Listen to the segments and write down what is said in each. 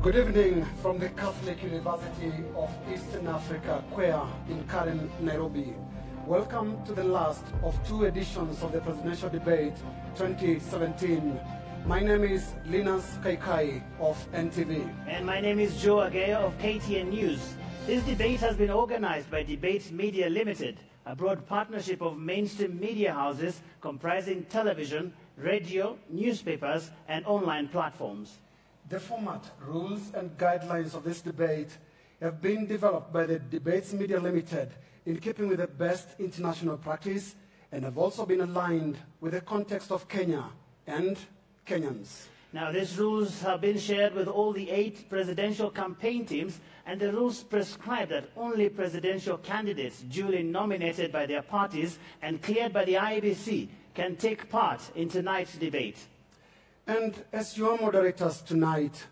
Good evening from the Catholic University of Eastern Africa, Kwea in Karen, Nairobi. Welcome to the last of 2 editions of the Presidential Debate 2017. My name is Linus Kaikai of NTV. And my name is Joe Ageo of KTN News. This debate has been organized by Debate Media Limited, a broad partnership of mainstream media houses comprising television, radio, newspapers, and online platforms. The format, rules, and guidelines of this debate have been developed by the Debates Media Limited in keeping with the best international practice and have also been aligned with the context of Kenya and Kenyans. Now, these rules have been shared with all the 8 presidential campaign teams, and the rules prescribe that only presidential candidates duly nominated by their parties and cleared by the IEBC can take part in tonight's debate. And as your moderators tonight,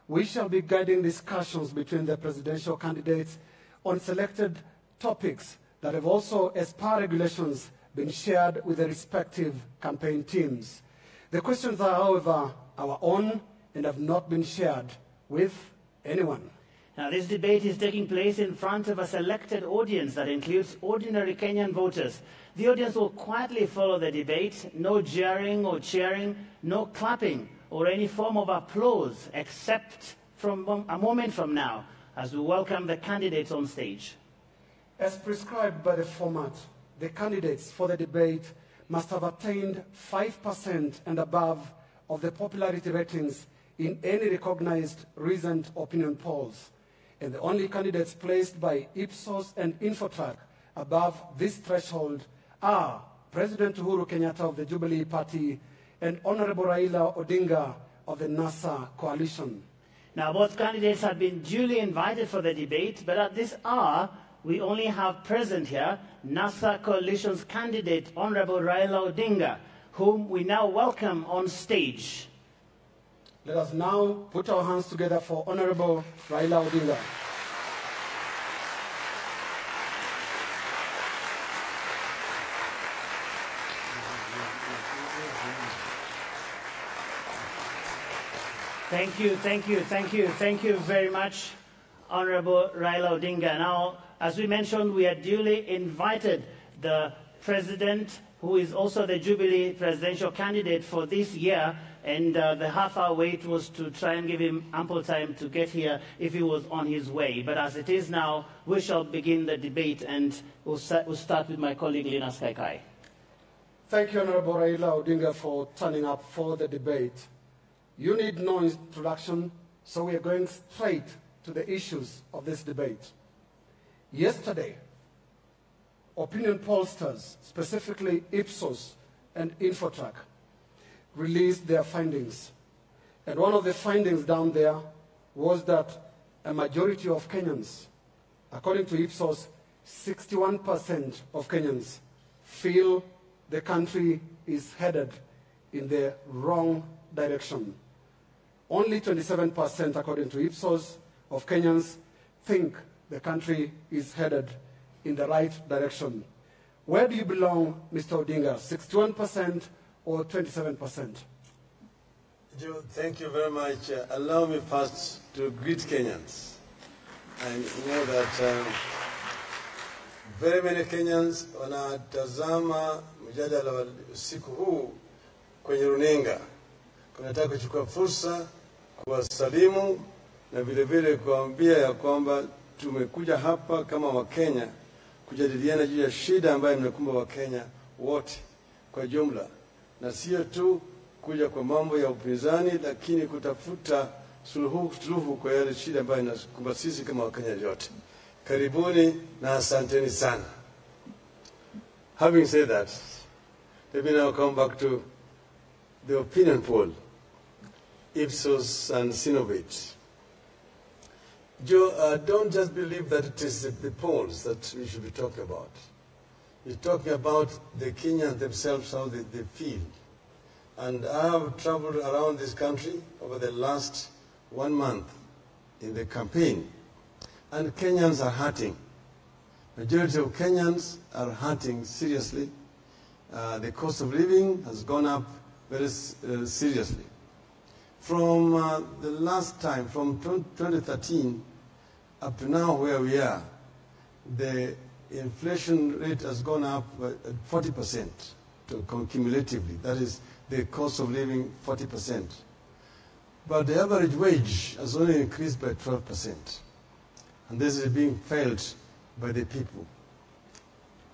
we shall be guiding discussions between the presidential candidates on selected topics that have also, as per regulations, been shared with the respective campaign teams. The questions are, however, our own and have not been shared with anyone. Now, this debate is taking place in front of a selected audience that includes ordinary Kenyan voters. The audience will quietly follow the debate, no jeering or cheering, no clapping or any form of applause, except from a moment from now, as we welcome the candidates on stage. As prescribed by the format, the candidates for the debate must have attained 5% and above of the popularity ratings in any recognized recent opinion polls. And the only candidates placed by Ipsos and Infotrack above this threshold are President Uhuru Kenyatta of the Jubilee Party and Honorable Raila Odinga of the NASA coalition. Now, both candidates have been duly invited for the debate, but at this hour, we only have present here NASA coalition's candidate, Honorable Raila Odinga, whom we now welcome on stage. Let us now put our hands together for Honorable Raila Odinga. Thank you very much, Honorable Raila Odinga. Now, as we mentioned, we had duly invited the President, who is also the Jubilee presidential candidate for this year, and the half-hour wait was to try and give him ample time to get here if he was on his way. But as it is now, we shall begin the debate, and we'll start with my colleague, Linus Kaikai. Thank you, Honorable Raila Odinga, for turning up for the debate. You need no introduction, so we are going straight to the issues of this debate. Yesterday, opinion pollsters, specifically Ipsos and Infotrack, released their findings. And one of the findings down there was that a majority of Kenyans, according to Ipsos, 61% of Kenyans feel the country is headed in the wrong direction. Only 27%, according to Ipsos, of Kenyans think the country is headed in the right direction. Where do you belong, Mr. Odinga, 61% or 27%? Joe, thank you very much. Allow me first to greet Kenyans. I know that very many Kenyans wanatazama mjadala wa siku huu kwenye runinga. Nataka kuchukua fursa kuwasalimu na vile vile kuambia ya kwamba tumekuja hapa kama Wakenya kujadiliana juu ya shida ambayo imekumba Wakenya wote kwa jumla, na sio tu kuja kwa mambo ya upinzani, lakini kutafuta suluhu kwa yale shida ambayo inakumba sisi kama Wakenya wote. Karibuni na asanteni sana. Having said that, let me now come back to the opinion poll, Ipsos and Sinovate. Joe, don't just believe that it is the polls that we should be talking about. You're talking about the Kenyans themselves, how they feel. And I have traveled around this country over the last 1 month in the campaign, and Kenyans are hurting. Majority of Kenyans are hurting seriously. The cost of living has gone up very seriously. From the last time, from 2013 up to now where we are, the inflation rate has gone up at 40% cumulatively. That is the cost of living 40%. But the average wage has only increased by 12%. And this is being felt by the people.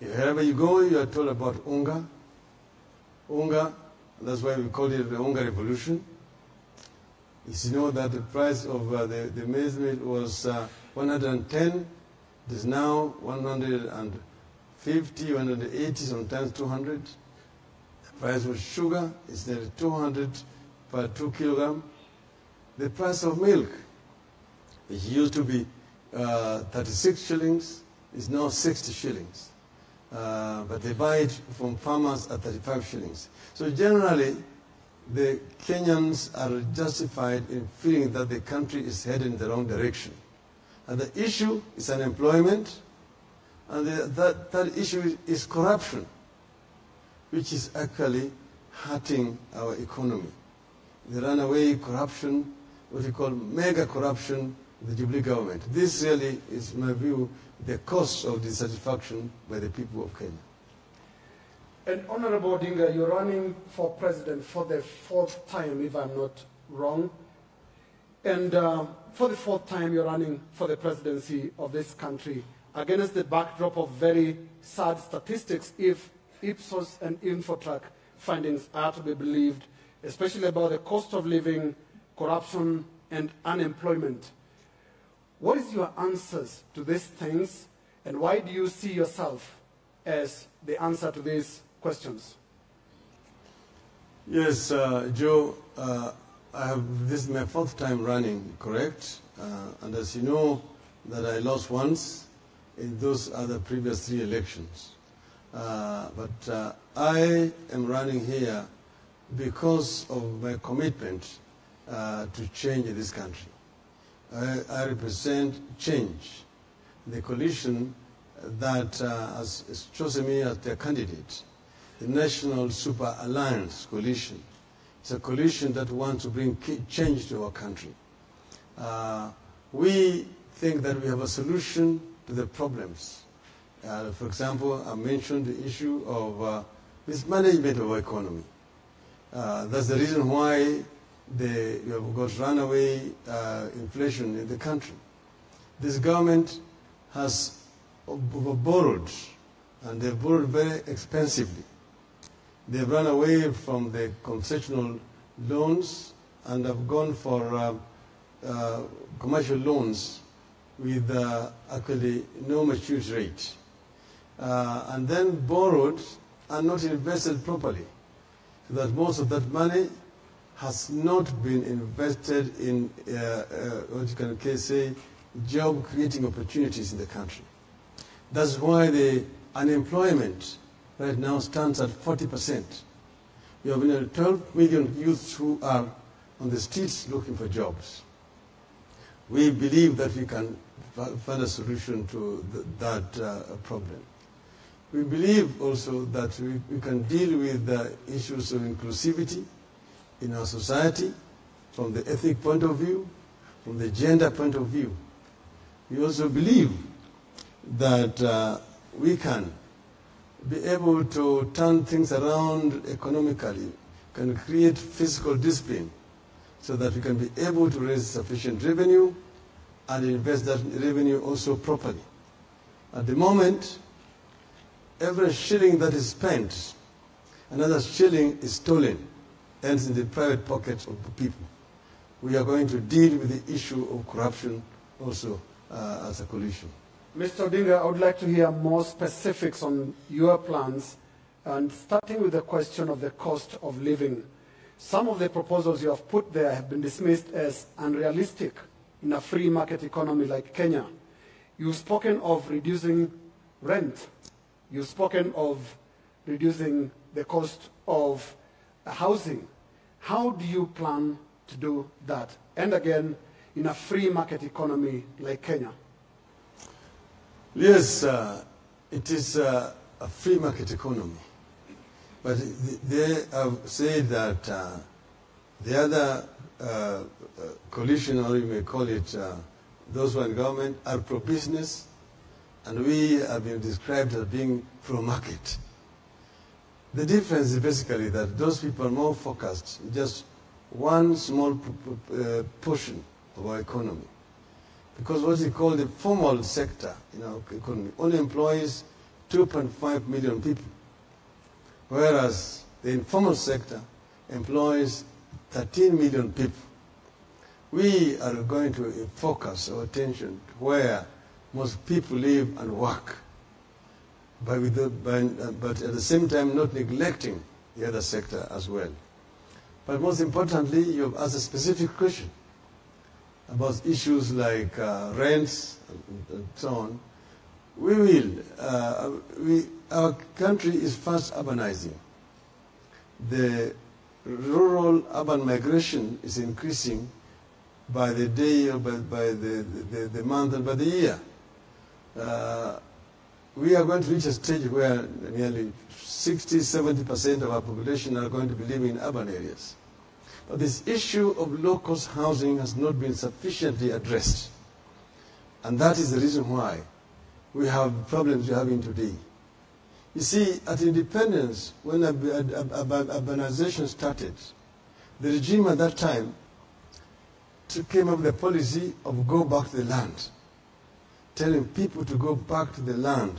Wherever you go, you are told about Odinga. Odinga, that's why we call it the Odinga Revolution. You know that the price of the maize meal was 110. It is now 150, 180, sometimes 200. The price of sugar is nearly 200 per 2 kilogram. The price of milk, which used to be 36 shillings, is now 60 shillings. But they buy it from farmers at 35 shillings. So generally, the Kenyans are justified in feeling that the country is headed in the wrong direction. And the issue is unemployment, and that issue is corruption, which is actually hurting our economy. The runaway corruption, what we call mega corruption, the Jubilee government. This really is, in my view, the cause of dissatisfaction by the people of Kenya. And Honorable Odinga, you're running for president for the 4th time, if I'm not wrong. And for the 4th time, you're running for the presidency of this country against the backdrop of very sad statistics, if Ipsos and Infotrack findings are to be believed, especially about the cost of living, corruption, and unemployment. What is your answers to these things, and why do you see yourself as the answer to these questions? Yes, Joe, this is my 4th time running, correct? And as you know, that I lost once in those other previous 3 elections. But I am running here because of my commitment to change this country. I represent change, the coalition that has chosen me as their candidate, the National Super Alliance Coalition. It's a coalition that wants to bring change to our country. We think that we have a solution to the problems. For example, I mentioned the issue of mismanagement of our economy. That's the reason why we have got runaway inflation in the country. This government has borrowed, and they've borrowed very expensively. They've run away from the concessional loans and have gone for commercial loans with actually no maturity rate. And then borrowed and not invested properly, so that most of that money has not been invested in what you can say job-creating opportunities in the country. That's why the unemployment right now stands at 40%. We have 12 million youths who are on the streets looking for jobs. We believe that we can find a solution to that problem. We believe also that we can deal with the issues of inclusivity in our society from the ethnic point of view, from the gender point of view. We also believe that we can be able to turn things around economically, can create fiscal discipline so that we can be able to raise sufficient revenue and invest that revenue also properly. At the moment, every shilling that is spent, another shilling is stolen, ends in the private pockets of the people. We are going to deal with the issue of corruption also as a coalition. Mr. Odinga, I would like to hear more specifics on your plans, and starting with the question of the cost of living. Some of the proposals you have put there have been dismissed as unrealistic in a free market economy like Kenya. You've spoken of reducing rent. You've spoken of reducing the cost of housing. How do you plan to do that? And again, in a free market economy like Kenya? Yes, it is a free market economy. But they have said that The other coalition, or you may call it those who are in government, are pro-business, and we have been described as being pro-market. The difference is basically that those people are more focused on just one small portion of our economy. Because what we call the formal sector in our economy only employs 2.5 million people, whereas the informal sector employs 13 million people. We are going to focus our attention where most people live and work, but at the same time not neglecting the other sector as well. But most importantly, you have asked a specific question about issues like rents and so on. Our country is fast urbanizing. The rural-urban migration is increasing by the day, or by the month, and by the year. We are going to reach a stage where nearly 60–70% of our population are going to be living in urban areas. But this issue of low-cost housing has not been sufficiently addressed. And that is the reason why we have problems we're having today. You see, at independence, when urbanization started, the regime at that time came up with a policy of go back to the land, telling people to go back to the land.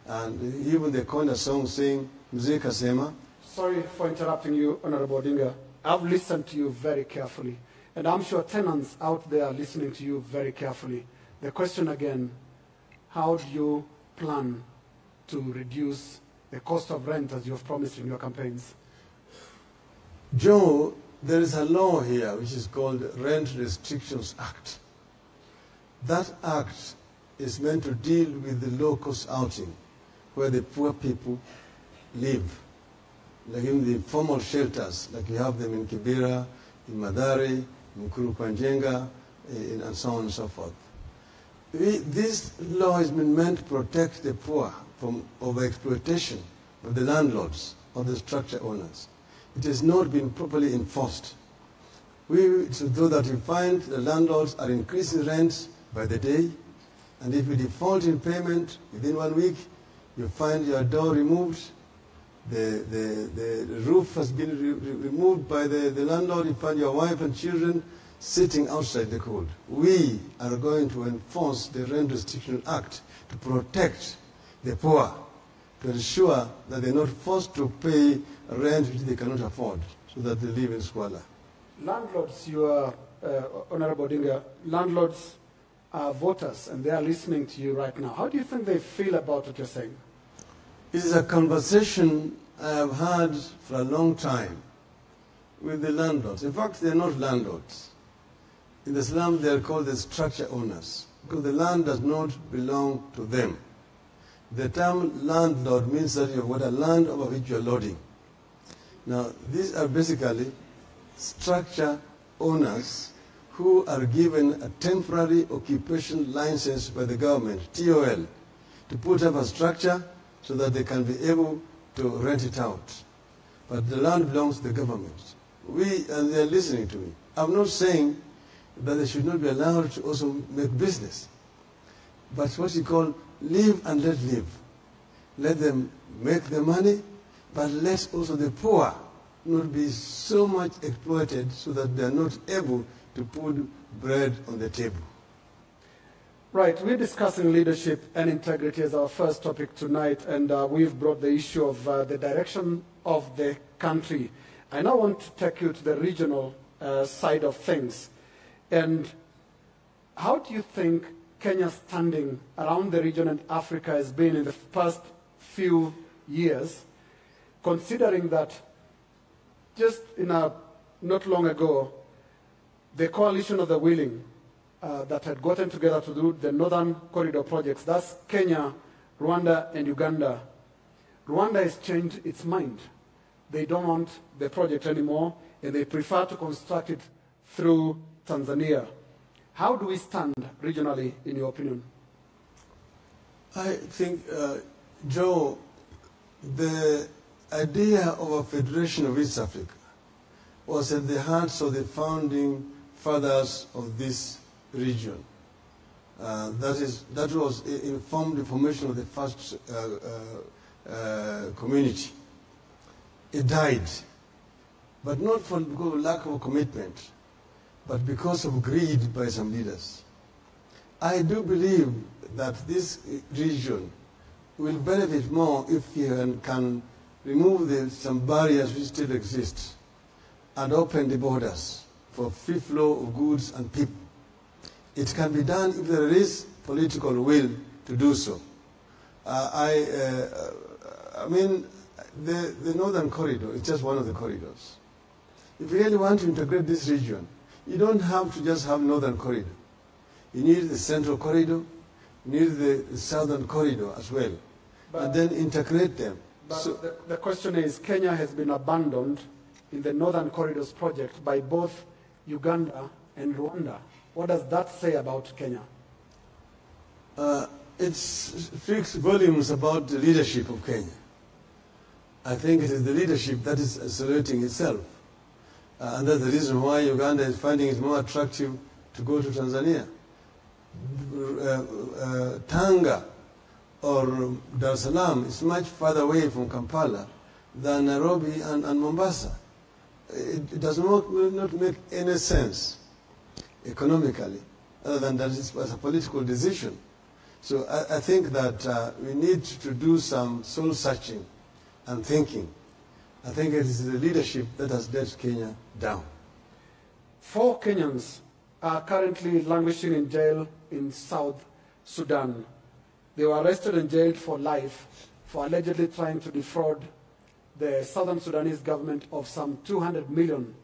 And even they coined a song saying, Mzee Kasema. Sorry for interrupting you, Honorable Odinga. I've listened to you very carefully, and I'm sure tenants out there are listening to you very carefully. The question again, how do you plan to reduce the cost of rent as you have promised in your campaigns? Joe, there is a law here which is called Rent Restrictions Act. That act is meant to deal with the low-cost housing, where the poor people live, like in the informal shelters, like you have them in Kibera, in Madare, in Kurukwanjenga, and so on and so forth. This law has been meant to protect the poor from overexploitation of the landlords or the structure owners. It has not been properly enforced. So that we find the landlords are increasing rents by the day, and if you default in payment within 1 week, you find your door removed, the roof has been removed by the landlord, you find your wife and children sitting outside the cold. We are going to enforce the Rent Restriction Act to protect the poor, to ensure that they're not forced to pay rent which they cannot afford, so that they live in squalor. Landlords, you are, Honorable Odinga, landlords are voters, and they are listening to you right now. How do you think they feel about what you're saying? It is a conversation I have had for a long time with the landlords. In fact, they're not landlords. In the slums, they are called the structure owners, because the land does not belong to them. The term landlord means that you've got a land over which you're loading. Now, these are basically structure owners who are given a temporary occupation license by the government, TOL, to put up a structure so that they can be able to rent it out. But the land belongs to the government. And they're listening to me. I'm not saying that they should not be allowed to also make business. But what you call live and let live. Let them make the money, but let also the poor not be so much exploited so that they're not able to put bread on the table. Right, we're discussing leadership and integrity as our first topic tonight, and we've brought the issue of the direction of the country. I now want to take you to the regional side of things. And how do you think Kenya's standing around the region and Africa has been in the past few years, considering that just not long ago, the coalition of the willing that had gotten together to do the Northern Corridor projects, that's Kenya, Rwanda, and Uganda. Rwanda has changed its mind. They don't want the project anymore, and they prefer to construct it through Tanzania. How do we stand regionally, in your opinion? I think, Joe, the idea of a federation of East Africa was at the hearts of the founding fathers of this region. That was informed the formation of the first community. It died, but not because of lack of commitment, but because of greed by some leaders. I do believe that this region will benefit more if we can remove some barriers which still exist and open the borders for free flow of goods and people. It can be done if there is political will to do so. I mean, the Northern Corridor is just one of the corridors. If you really want to integrate this region, you don't have to just have Northern Corridor. You need the Central Corridor, you need the Southern Corridor as well, and then integrate them. But so the question is, Kenya has been abandoned in the Northern Corridors project by both Uganda and Rwanda. What does that say about Kenya? It speaks volumes about the leadership of Kenya. I think it is the leadership that is saluting itself. And that's the reason why Uganda is finding it more attractive to go to Tanzania. Tanga or Dar es Salaam is much farther away from Kampala than Nairobi and Mombasa. It does not make any sense economically, other than that it was a political decision. So I think that we need to do some soul searching and thinking. I think it is the leadership that has let Kenya down. 4 Kenyans are currently languishing in jail in South Sudan. They were arrested and jailed for life for allegedly trying to defraud the Southern Sudanese government of some 200 million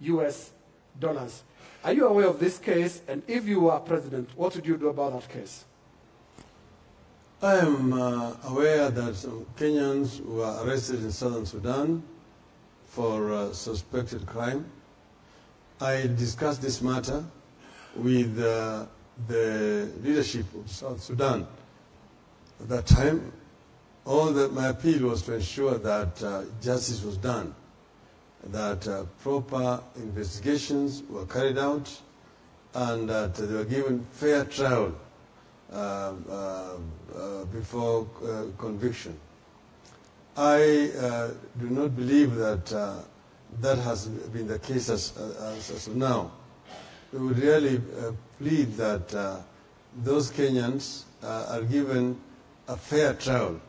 US dollars. Are you aware of this case? And if you were president, what would you do about that case? I am aware that some Kenyans were arrested in Southern Sudan for suspected crime. I discussed this matter with the leadership of South Sudan. At that time, my appeal was to ensure that justice was done, that proper investigations were carried out, and that they were given fair trial before conviction. I do not believe that that has been the case as of now. We would really plead that those Kenyans are given a fair trial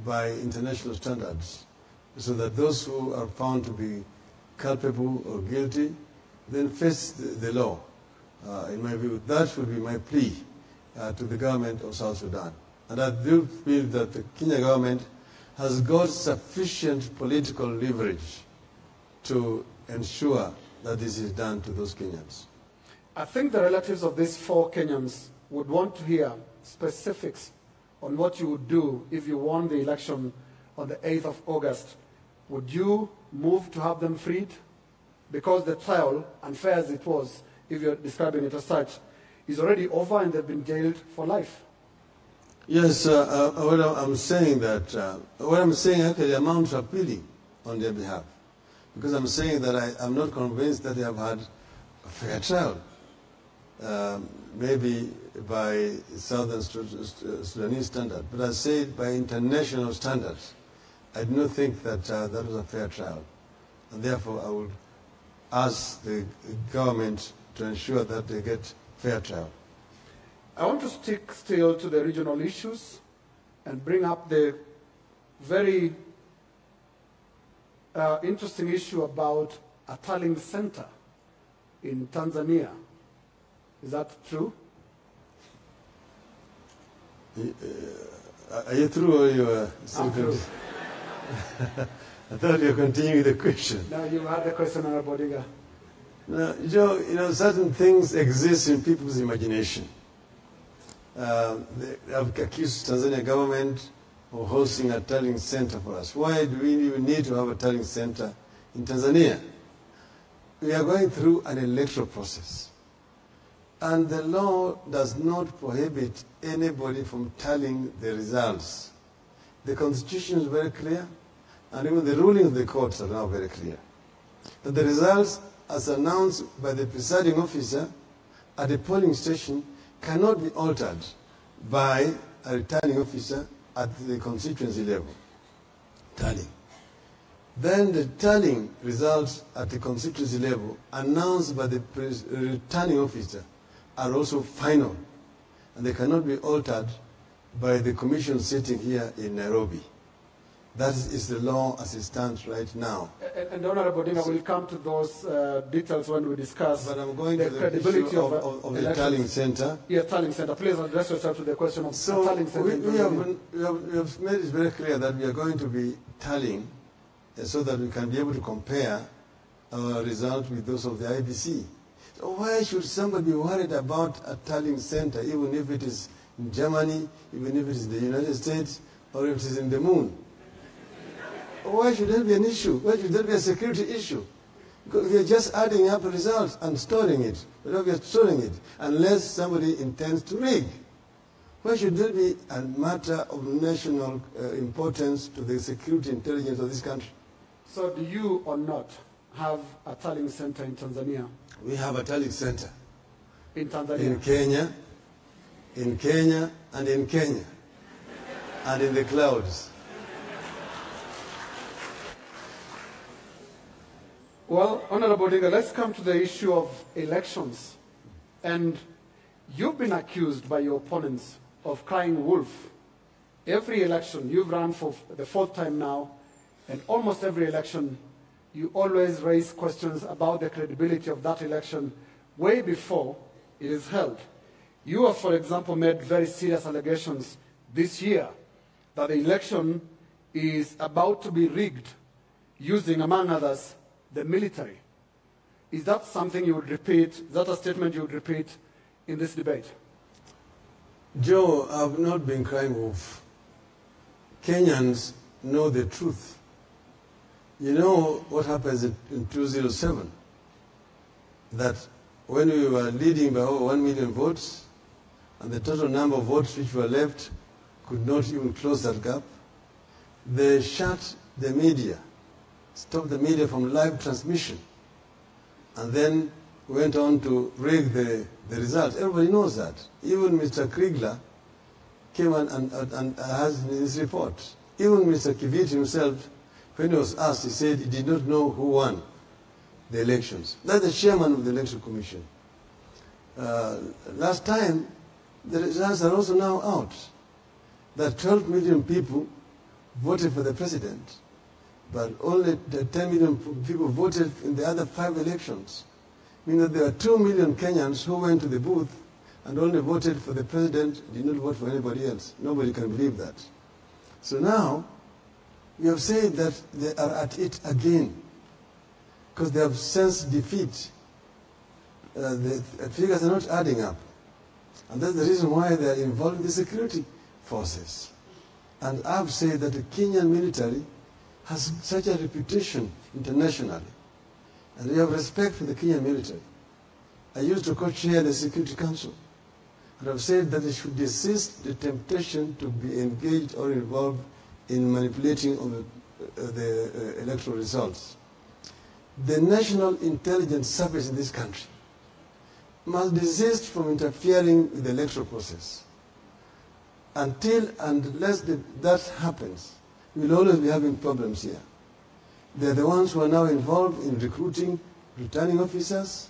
by international standards, so that those who are found to be culpable or guilty then face the law. In my view, that would be my plea to the government of South Sudan. And I do feel that the Kenya government has got sufficient political leverage to ensure that this is done to those Kenyans. I think the relatives of these 4 Kenyans would want to hear specifics on what you would do if you won the election on the 8th of August. Would you move to have them freed? Because the trial, unfair as it was, if you're describing it as such, is already over and they've been jailed for life. Yes, what I'm saying actually amounts to appealing on their behalf. Because I'm saying that I'm not convinced that they have had a fair trial. Maybe by Southern Sudanese standard, but I say it by international standards. I do not think that that was a fair trial. And therefore, I would ask the government to ensure that they get fair trial. I want to stick still to the regional issues and bring up the very interesting issue about a tallying center in Tanzania. Is that true? Are you through or you are still I'm through. I thought you were continuing the question. No, you had the question, Honorable Odinga. No, Joe, certain things exist in people's imagination. They have accused Tanzania government of hosting a tallying center for us. Why do we even need to have a tallying center in Tanzania? We are going through an electoral process. And the law does not prohibit anybody from tallying the results. The Constitution is very clear. and even the rulings of the courts are now very clear, that the results as announced by the presiding officer at the polling station cannot be altered by a returning officer at the constituency level. Tallying. Then the tallying results at the constituency level announced by the returning officer are also final, and they cannot be altered by the commission sitting here in Nairobi. That is the law as it stands right now. And Honorable Odinga, we'll come to those details when we discuss but I'm going the to the credibility issue of the tallying center. Yes, tallying center. Please address yourself to the question of So tallying center. we have made it very clear that we are going to be tallying so that we can be able to compare our results with those of the IBC. So why should somebody be worried about a tallying center, even if it is in Germany, even if it is in the United States, or if it is in the moon? Why should that be an issue? Why should that be a security issue? Because we are just adding up results and storing it. We are storing it unless somebody intends to rig. Why should that be a matter of national importance to the security intelligence of this country? So do you or not have a tallying center in Tanzania? We have a tallying center. In Tanzania? In Kenya, and in Kenya, and in the clouds. Well, Honorable Odinga, let's come to the issue of elections. And you've been accused by your opponents of crying wolf. Every election, you've run for the fourth time now, and almost every election, you always raise questions about the credibility of that election way before it is held. You have, for example, made very serious allegations this year that the election is about to be rigged using, among others, the military. Is that something you would repeat? Is that a statement you would repeat in this debate? Joe, I've not been crying wolf. Kenyans know the truth. You know what happens in 2007? That when we were leading by over 1 million votes, and the total number of votes which were left could not even close that gap, they shut the media, stopped the media from live transmission, and then went on to rig the results. Everybody knows that. Even Mr. Kriegler came and has in his report. Even Mr. Kivit himself, when he was asked, he said he did not know who won the elections. That's the chairman of the Election Commission. Last time, the results are also now out. That 12 million people voted for the president, but only the 10 million people voted in the other 5 elections. Meaning that there are 2 million Kenyans who went to the booth and only voted for the president, did not vote for anybody else. Nobody can believe that. So now, we have said that they are at it again, because they have sensed defeat. The figures are not adding up. And that's the reason why they are involved in the security forces. And I've said that the Kenyan military has such a reputation internationally. And we have respect for the Kenyan military. I used to co-chair the Security Council. And I've said that they should desist the temptation to be engaged or involved in manipulating of the electoral results. The National Intelligence Service in this country must desist from interfering with the electoral process. Until and unless that happens, we'll always be having problems here. They're the ones who are now involved in recruiting returning officers,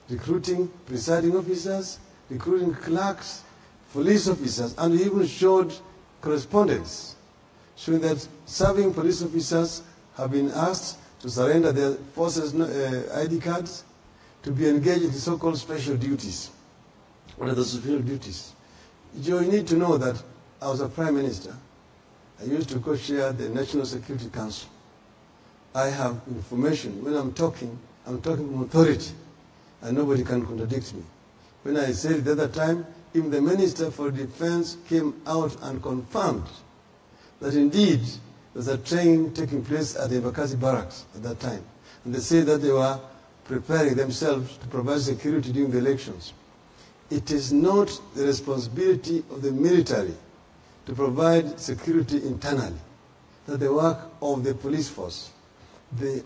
recruiting presiding officers, recruiting clerks, police officers, and we even showed correspondence showing that serving police officers have been asked to surrender their forces' ID cards to be engaged in the so-called special duties. What are the special duties? Joe, you need to know that I was a prime minister. I used to co-chair the National Security Council. I have information. When I'm talking from authority, and nobody can contradict me. When I said it the other time, even the Minister for Defense came out and confirmed that indeed there was a training taking place at the Embakasi barracks at that time. And they said that they were preparing themselves to provide security during the elections. It is not the responsibility of the military to provide security internally. that the work of the police force,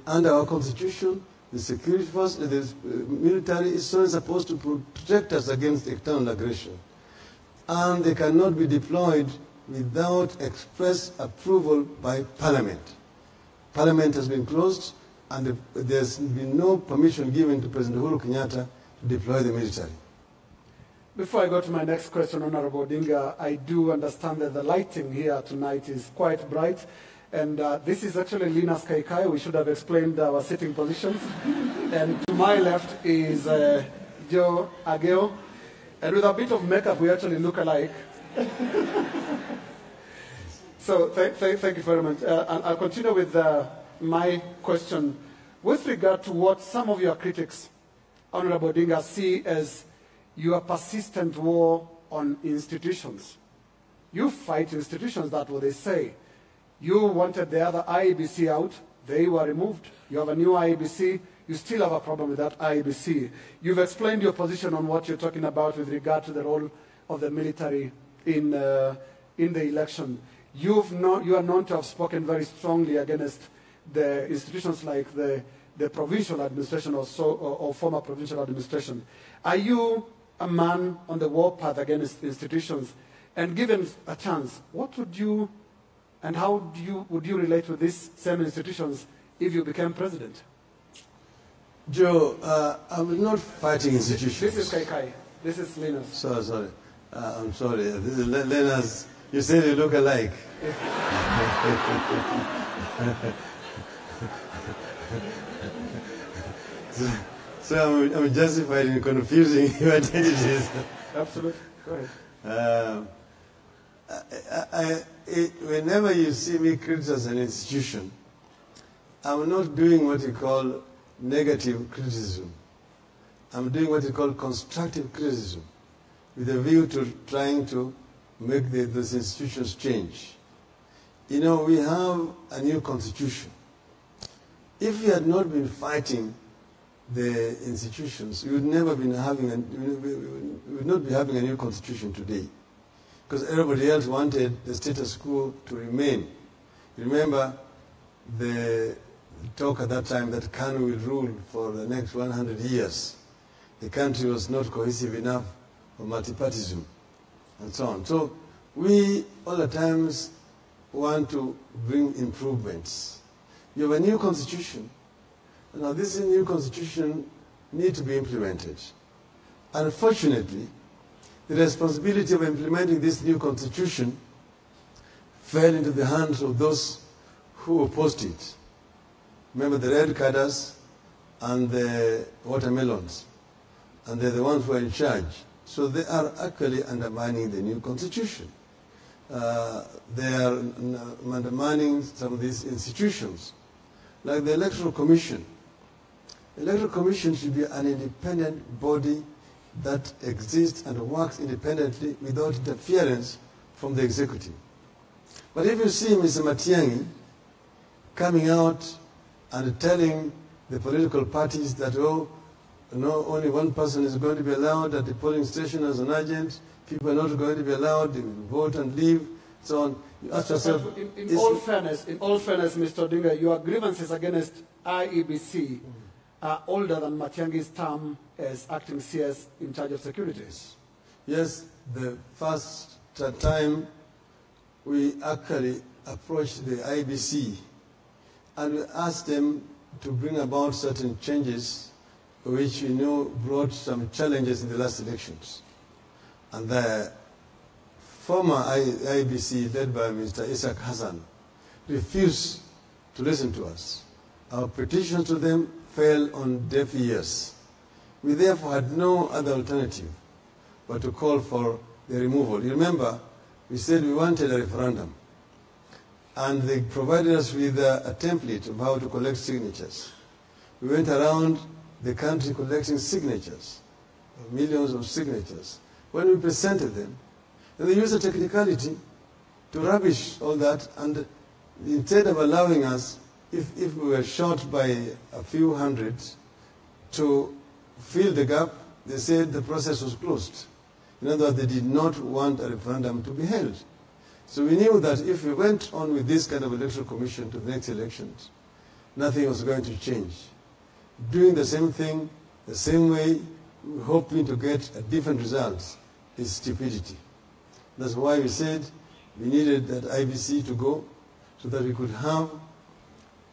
under our constitution, the security force, the military is supposed to protect us against external aggression. And they cannot be deployed without express approval by Parliament. Parliament has been closed, and there's been no permission given to President Uhuru Kenyatta to deploy the military. Before I go to my next question, Honorable Odinga, I do understand that the lighting here tonight is quite bright. And this is actually Lina's Kaikai. We should have explained our sitting positions. And to my left is Joe Ageo. And with a bit of makeup, we actually look alike. So thank you very much. I'll continue with my question. With regard to what some of your critics, Honorable Odinga, see as your persistent war on institutions. You fight institutions, that's what they say. You wanted the other IEBC out, they were removed. You have a new IEBC, you still have a problem with that IEBC. You've explained your position on what you're talking about with regard to the role of the military in the election. You are known to have spoken very strongly against the institutions like the provincial administration or former provincial administration. Are you a man on the warpath against institutions? And given a chance, what would you and how would you relate to these same institutions if you became president? Joe, I'm not fighting institutions. This is Kaikai. This is Lena's. Sorry. I'm sorry. This is Lena's. You said you look alike. So I'm justified in confusing your identities. Absolutely. Go ahead. Whenever you see me criticize an institution, I'm not doing what you call negative criticism. I'm doing what you call constructive criticism, with a view to trying to make those institutions change. You know, we have a new constitution. If we had not been fighting the institutions, we would never been having we would not be having a new constitution today, because everybody else wanted the status quo to remain. Remember the talk at that time that Kanu will rule for the next 100 years. The country was not cohesive enough for multipartyism and so on. So we all the times want to bring improvements. You have a new constitution. Now this new constitution needs to be implemented. Unfortunately, the responsibility of implementing this new constitution fell into the hands of those who opposed it. Remember the red cadres and the watermelons, and they're the ones who are in charge. So they are actually undermining the new constitution. They are undermining some of these institutions, like the Electoral Commission. The Electoral Commission should be an independent body that exists and works independently without interference from the executive. But if you see Mr. Matiang'i coming out and telling the political parties that, oh, no, only one person is going to be allowed at the polling station as an agent, people are not going to be allowed, they will vote and leave, so on. You ask yourself, in all fairness, Mr. Odinga, your grievances against IEBC are older than Matiang'i's term as acting CS in charge of securities. Yes, the first time we actually approached the IEBC and we asked them to bring about certain changes which we know brought some challenges in the last elections. And the former IEBC, led by Mr. Isaac Hassan, refused to listen to us. Our petitions to them fell on deaf ears. We therefore had no other alternative but to call for the removal. You remember, we said we wanted a referendum, and they provided us with a template of how to collect signatures. We went around the country collecting signatures, millions of signatures. When we presented them, they used a technicality to rubbish all that, and instead of allowing us, if we were short by a few hundred, to fill the gap, they said the process was closed. In other words, they did not want a referendum to be held. So we knew that if we went on with this kind of electoral commission to the next elections, nothing was going to change. Doing the same thing, the same way, hoping to get a different results is stupidity. That's why we said we needed that IBC to go so that we could have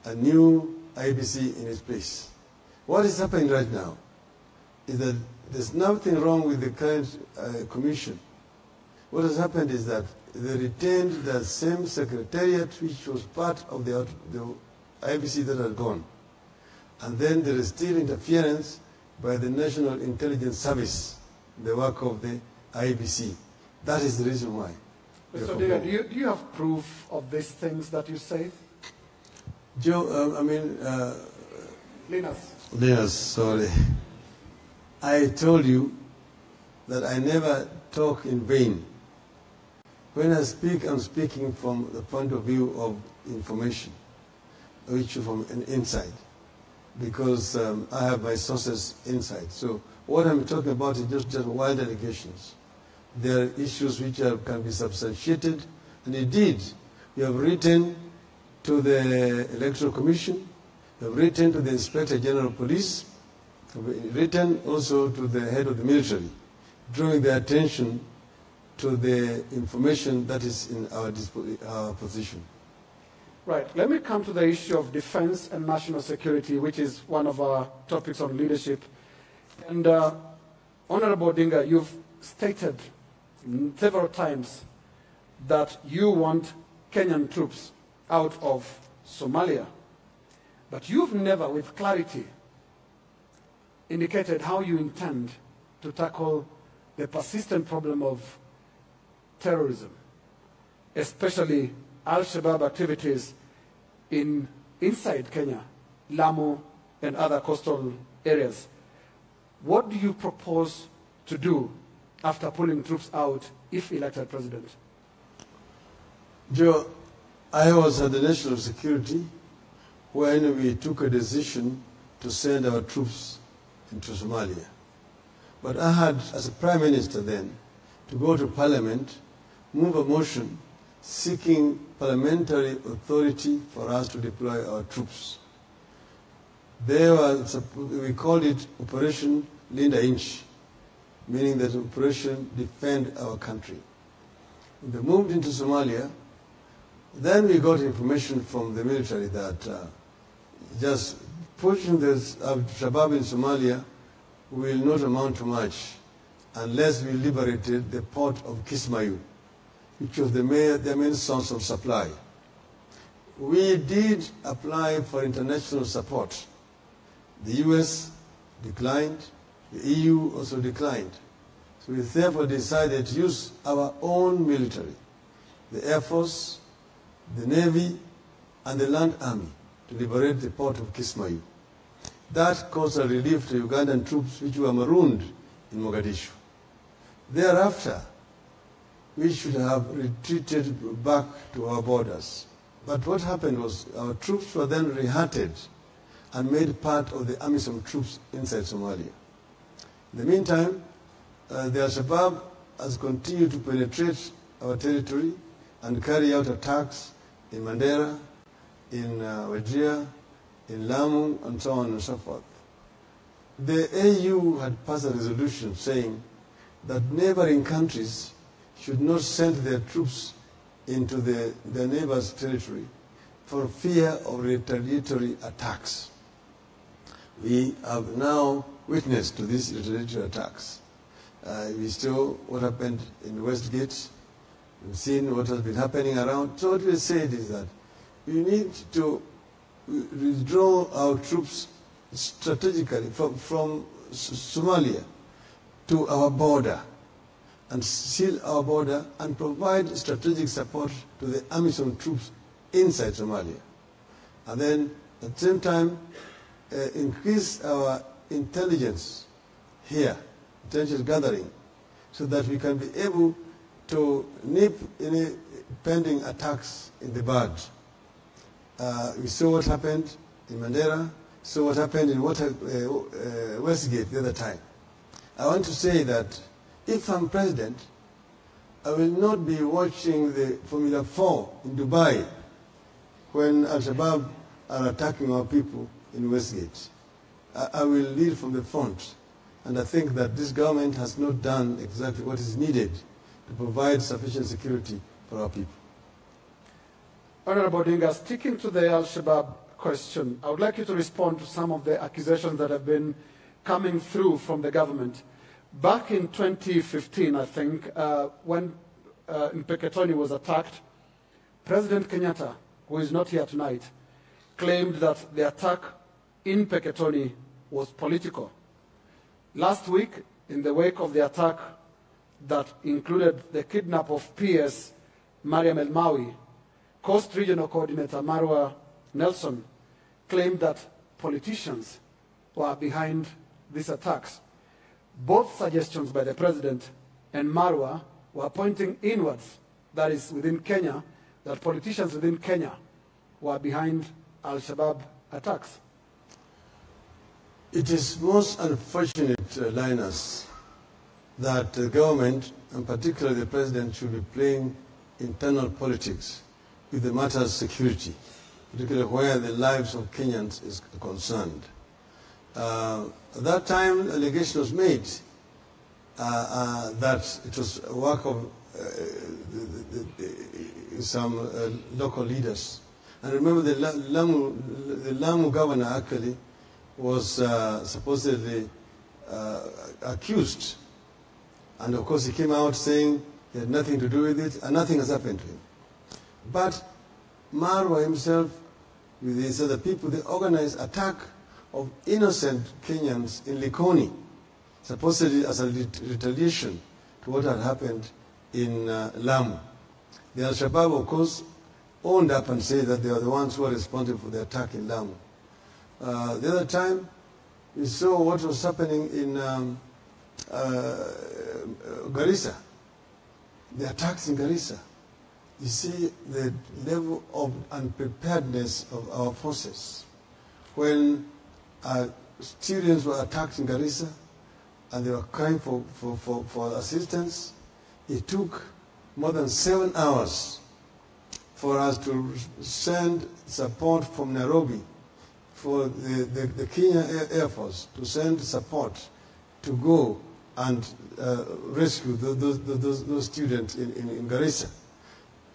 a new IBC in its place. What is happening right now is that there's nothing wrong with the current commission. What has happened is that they retained the same secretariat which was part of the IBC that had gone. And then there is still interference by the National Intelligence Service in the work of the IBC. That is the reason why. Mr. Odinga, do you have proof of these things that you say? Joe, Linus, sorry. I told you that I never talk in vain. When I speak, I'm speaking from the point of view of information, which from an inside, because I have my sources inside. So what I'm talking about is just wild allegations. There are issues which can be substantiated, and indeed, we have written to the Electoral Commission, we have written to the Inspector General of Police, we have written also to the head of the military, drawing their attention to the information that is in our position. Right. Let me come to the issue of defense and national security, which is one of our topics on leadership. And Honorable Odinga, you've stated several times that you want Kenyan troops out of Somalia. But you've never, with clarity, indicated how you intend to tackle the persistent problem of terrorism, especially Al-Shabaab activities inside Kenya, Lamu, and other coastal areas. What do you propose to do after pulling troops out if elected president? Joe, I was at the National Security when we took a decision to send our troops into Somalia. But I had, as a Prime Minister then, to go to Parliament, move a motion seeking parliamentary authority for us to deploy our troops. We called it Operation Linda Inch, meaning that Operation Defend Our Country. They moved into Somalia. Then we got information from the military that just pushing the Shabaab in Somalia will not amount to much unless we liberated the port of Kismayu, which was the main source of supply. We did apply for international support. The US declined, the EU also declined. So we therefore decided to use our own military, the Air Force, the Navy, and the Land Army to liberate the port of Kismayu. That caused a relief to Ugandan troops which were marooned in Mogadishu. Thereafter, we should have retreated back to our borders. But what happened was our troops were then rehatted and made part of the AMISOM troops inside Somalia. In the meantime, the Al-Shabaab has continued to penetrate our territory and carry out attacks in Mandera, in Wajir, in Lamu, and so on and so forth. The AU had passed a resolution saying that neighboring countries should not send their troops into their neighbors' territory for fear of retaliatory attacks. We have now witnessed to these retaliatory attacks. We saw what happened in Westgate. We've seen what has been happening around. So what we said is that we need to withdraw our troops strategically from Somalia to our border and seal our border and provide strategic support to the AMISOM troops inside Somalia. And then at the same time, increase our intelligence here, intelligence gathering, so that we can be able to nip any pending attacks in the bud. We saw what happened in Mandera, saw what happened in Westgate the other time. I want to say that if I'm president, I will not be watching the Formula 4 in Dubai when Al-Shabaab are attacking our people in Westgate. I will lead from the front. And I think that this government has not done exactly what is needed to provide sufficient security for our people. Honorable Odinga, sticking to the Al-Shabaab question, I would like you to respond to some of the accusations that have been coming through from the government. Back in 2015, I think, when Mpeketoni was attacked, President Kenyatta, who is not here tonight, claimed that the attack in Mpeketoni was political. Last week, in the wake of the attack that included the kidnap of PS Mariam El Mawi, Coast Regional Coordinator Marwa Nelson claimed that politicians were behind these attacks. Both suggestions by the President and Marwa were pointing inwards, that is within Kenya, that politicians within Kenya were behind Al-Shabaab attacks. It is most unfortunate, Linus, that the government, and particularly the President, should be playing internal politics with the matter of security, particularly where the lives of Kenyans is concerned. At that time, the allegation was made that it was a work of some local leaders. And remember, the Lamu governor actually was supposedly accused. And of course, he came out saying he had nothing to do with it, and nothing has happened to him. But Marwa himself, with his other people, they organized attack of innocent Kenyans in Likoni, supposedly as a retaliation to what had happened in Lamu. The Al-Shabaab, of course, owned up and said that they were the ones who were responsible for the attack in Lamu. The other time, we saw what was happening in Garissa, the attacks in Garissa. You see the level of unpreparedness of our forces. When students were attacked in Garissa and they were crying for assistance, it took more than 7 hours for us to send support from Nairobi, for the Kenya Air Force to send support to go and rescue those students in Garissa.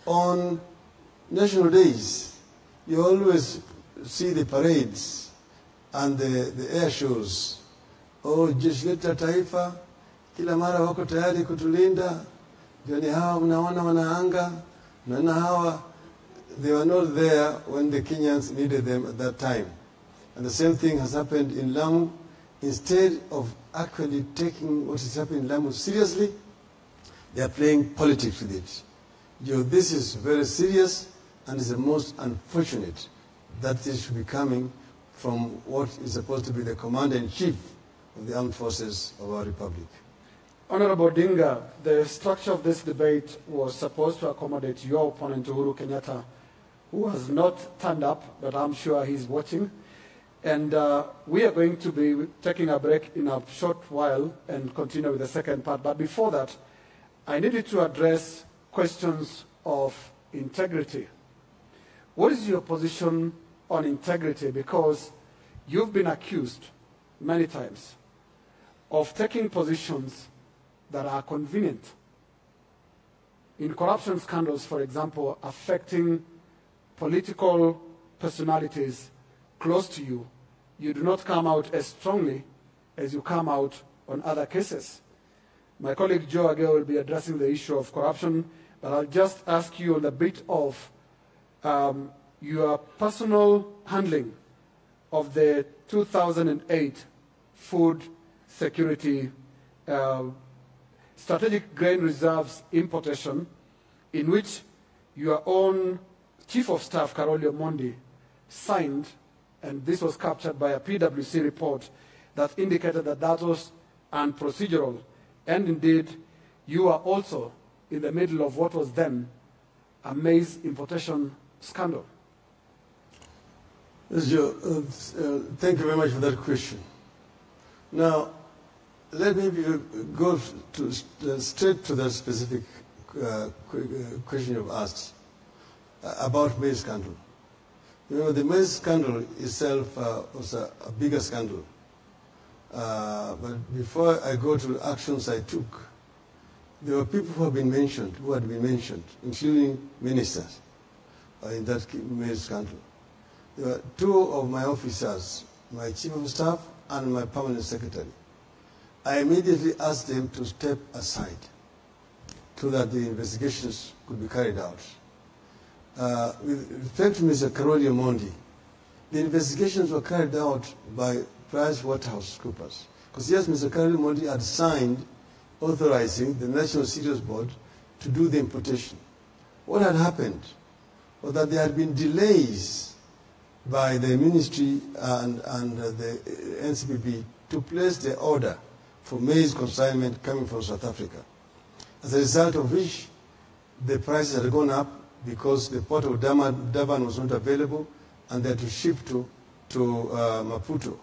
On national days, you always see the parades and the air shows. Oh, jeshi letu la taifa, kila mara wako tayari kutulinda. Jioni hawa mnaona wanaanga, mnaona hawa. They were not there when the Kenyans needed them at that time. And the same thing has happened in Lamu. Instead of actually taking what is happening in Lamu seriously, they are playing politics with it. This is very serious, and it's the most unfortunate that this should be coming from what is supposed to be the commander-in-chief of the armed forces of our republic. Honorable Odinga, the structure of this debate was supposed to accommodate your opponent, Uhuru Kenyatta, who has not turned up, but I'm sure he's watching. And we are going to be taking a break in a short while and continue with the second part. But before that, I needed to address questions of integrity. What is your position on integrity? Because you've been accused many times of taking positions that are convenient. In corruption scandals, for example, affecting political personalities close to you, you do not come out as strongly as you come out on other cases. My colleague Joe Ageo will be addressing the issue of corruption, but I'll just ask you on a bit of your personal handling of the 2008 food security strategic grain reserves importation, in which your own Chief of Staff, Karoli Omondi, signed, and this was captured by a PwC report that indicated that that was unprocedural. And indeed, you are also in the middle of what was then a maize importation scandal. Yes, Joe, thank you very much for that question. Now, let me go straight to that specific question you've asked about maize scandal. You know, the maize scandal itself was a bigger scandal. But before I go to the actions I took, there were people who had been mentioned, including ministers in that maize scandal. There were two of my officers, my chief of staff and my permanent secretary. I immediately asked them to step aside so that the investigations could be carried out. With respect to Mr. Karoli Omondi, the investigations were carried out by PricewaterhouseCoopers. Because yes, Mr. Karoli Omondi had signed authorizing the National Cereals Board to do the importation. What had happened was that there had been delays by the ministry and the NCPB to place the order for maize consignment coming from South Africa. As a result of which, the prices had gone up because the port of Durban was not available and they had to ship to Maputo.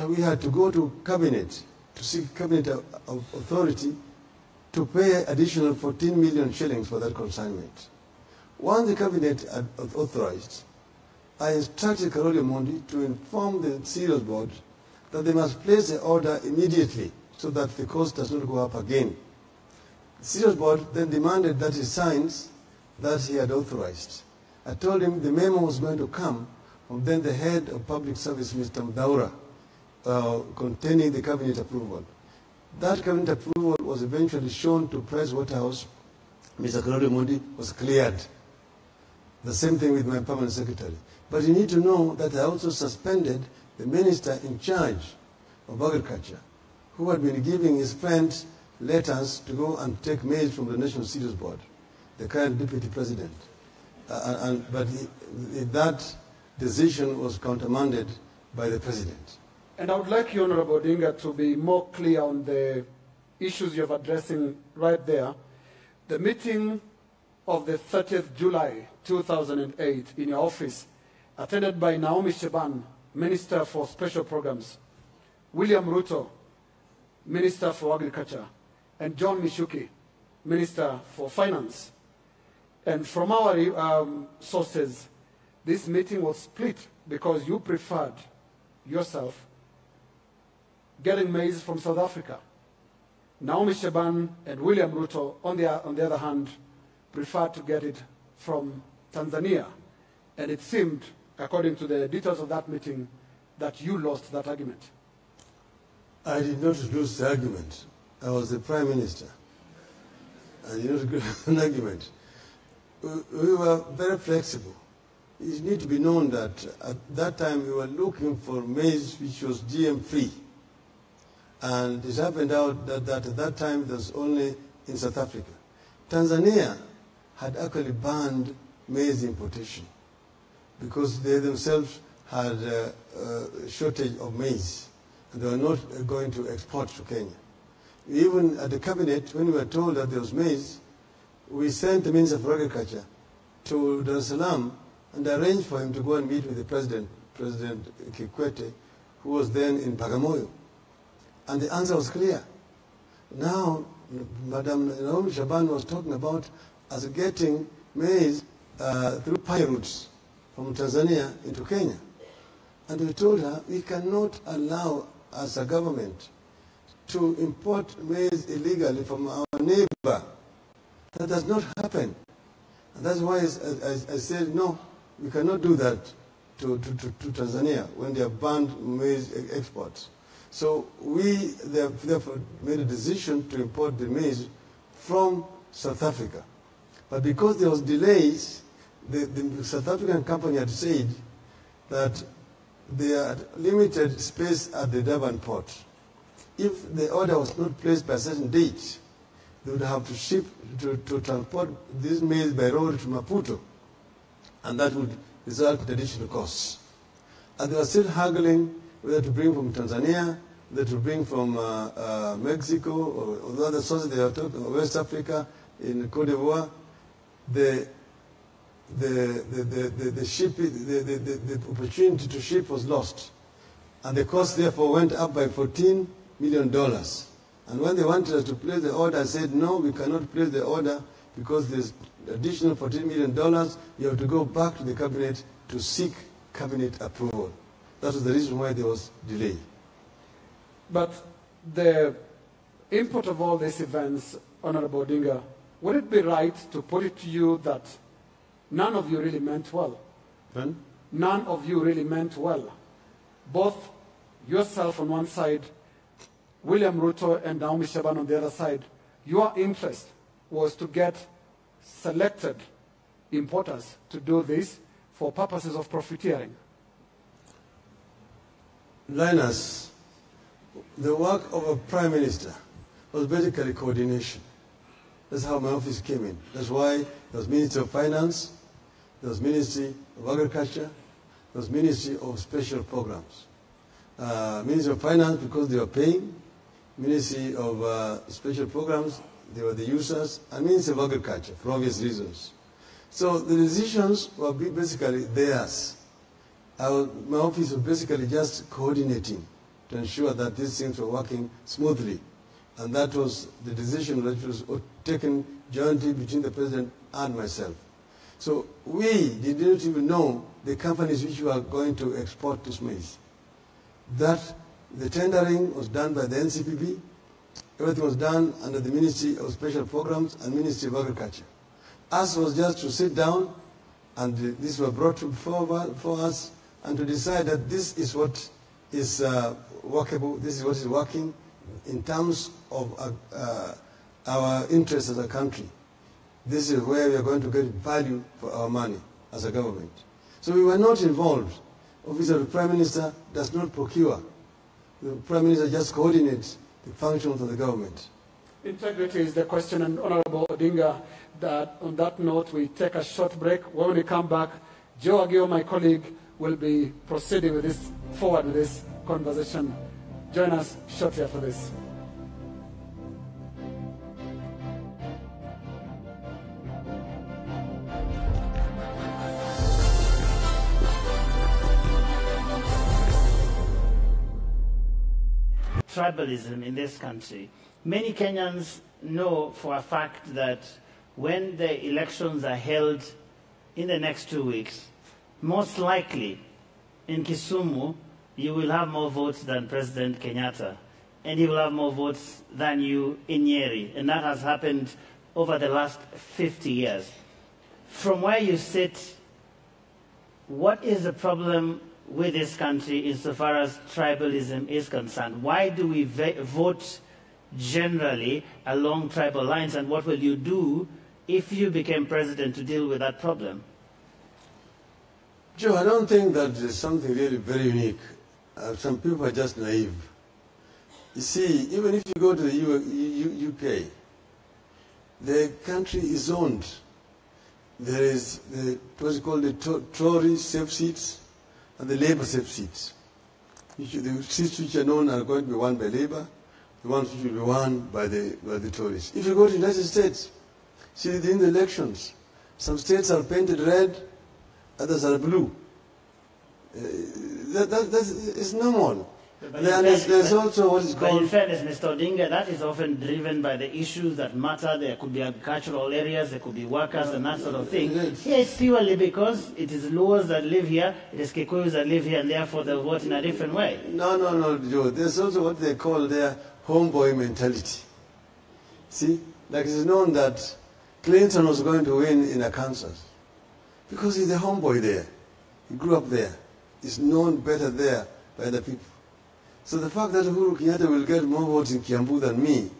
We had to go to Cabinet to seek Cabinet authority to pay additional 14 million shillings for that consignment. Once the Cabinet had authorized, I instructed Karoli Omondi to inform the Cereals Board that they must place the order immediately so that the cost does not go up again. The Cereals Board then demanded that he signs that he had authorized. I told him the memo was going to come from then the head of public service, Mr. Mdaura, containing the Cabinet approval. That Cabinet approval was eventually shown to Pricewaterhouse. Mr. Karoli Omondi was cleared. The same thing with my permanent secretary. But you need to know that I also suspended the minister in charge of agriculture, who had been giving his friends letters to go and take maize from the National Cereals Board, the current deputy president. But that decision was countermanded by the president. And I would like you, Honorable Odinga, to be more clear on the issues you're addressing right there. The meeting of the 30th July 2008 in your office, attended by Naomi Sheban, Minister for Special Programs, William Ruto, Minister for Agriculture, and John Mishuki, Minister for Finance. And from our sources, this meeting was split because you preferred yourself getting maize from South Africa. Naomi Sheban and William Ruto, on the other hand, preferred to get it from Tanzania. And it seemed, according to the details of that meeting, that you lost that argument. I did not lose the argument. I was the Prime Minister. I did not lose an argument. We were very flexible. It needs to be known that at that time we were looking for maize which was GM-free. And it happened out that at that time it was only in South Africa. Tanzania had actually banned maize importation because they themselves had a shortage of maize and they were not going to export to Kenya. Even at the cabinet, when we were told that there was maize, we sent the Minister for Agriculture to Dar es Salaam and arranged for him to go and meet with the President Kikwete, who was then in Bagamoyo. And the answer was clear. Now, Madam Naomi Shaban was talking about us getting maize through pie routes from Tanzania into Kenya. And we told her we cannot allow, as a government, to import maize illegally from our neighbor. That does not happen. And that's why I said, no, we cannot do that to Tanzania when they have banned maize exports. So we therefore made a decision to import the maize from South Africa. But because there was delays, the South African company had said that they had limited space at the Durban port. If the order was not placed by a certain date, they would have to ship, to transport this maize by road to Maputo. And that would result in additional costs. And they were still haggling whether to bring from Tanzania, whether to bring from Mexico, or the other sources they are talking, West Africa, in Cote d'Ivoire. The opportunity to ship was lost. And the cost therefore went up by $14 million. And And when they wanted us to place the order, I said, no, we cannot place the order because there's additional $14 million. You have to go back to the cabinet to seek cabinet approval. That was the reason why there was delay. But the input of all these events, Honorable Odinga, would it be right to put it to you that none of you really meant well? When? None of you really meant well. Both yourself on one side, William Ruto and Naomi Shaban on the other side, your interest was to get selected importers to do this for purposes of profiteering. Linus, the work of a prime minister was basically coordination. That's how my office came in. That's why there was Ministry of Finance, there was Ministry of Agriculture, there was Ministry of Special Programs. Ministry of Finance because they were paying, Ministry of Special Programs, they were the users, and Ministry of Agriculture for obvious reasons. So the decisions were basically theirs. My office was basically just coordinating to ensure that these things were working smoothly. And that was the decision that was taken jointly between the President and myself. So we didn't even know the companies which were going to export this maize. That the tendering was done by the NCPB. Everything was done under the Ministry of Special Programs and Ministry of Agriculture. Us was just to sit down, and these were brought for us, and to decide that this is what is workable, this is what is working in terms of our interests as a country. This is where we are going to get value for our money as a government. So we were not involved. Office of the Prime Minister does not procure. The Prime Minister just coordinates the functions of the government. Integrity is the question, and Honorable Odinga, that on that note we take a short break. When we come back, Joe Agio, my colleague, will be proceeding with this, forward with this conversation. Join us shortly after this. Tribalism in this country. Many Kenyans know for a fact that when the elections are held in the next 2 weeks, most likely in Kisumu, you will have more votes than President Kenyatta, and he will have more votes than you in Nyeri, and that has happened over the last 50 years. From where you sit, what is the problem with this country insofar as tribalism is concerned? Why do we vote generally along tribal lines, and what will you do if you became president to deal with that problem? Joe, I don't think that there's something really very unique. Some people are just naive. You see, even if you go to the UK, the country is owned. There is what's called the Tory safe seats and the Labour safe seats. The seats which are known are going to be won by Labour, the ones which will be won by the Tories. If you go to the United States, see in the elections, some states are painted red, others are blue. It's normal. There's also what is called... But in fairness, Mr. Odinga, that is often driven by the issues that matter. There could be agricultural areas, there could be workers and that sort of thing. Here it's purely because it is Luos that live here, it is Kikuyus that live here, and therefore they vote in a different way. No, Joe. There's also what they call their homeboy mentality. See, like it's known that Clinton was going to win in Arkansas because he's a homeboy there. He grew up there. He's known better there by the people. So the fact that Uhuru Kenyatta will get more votes in Kiambu than me,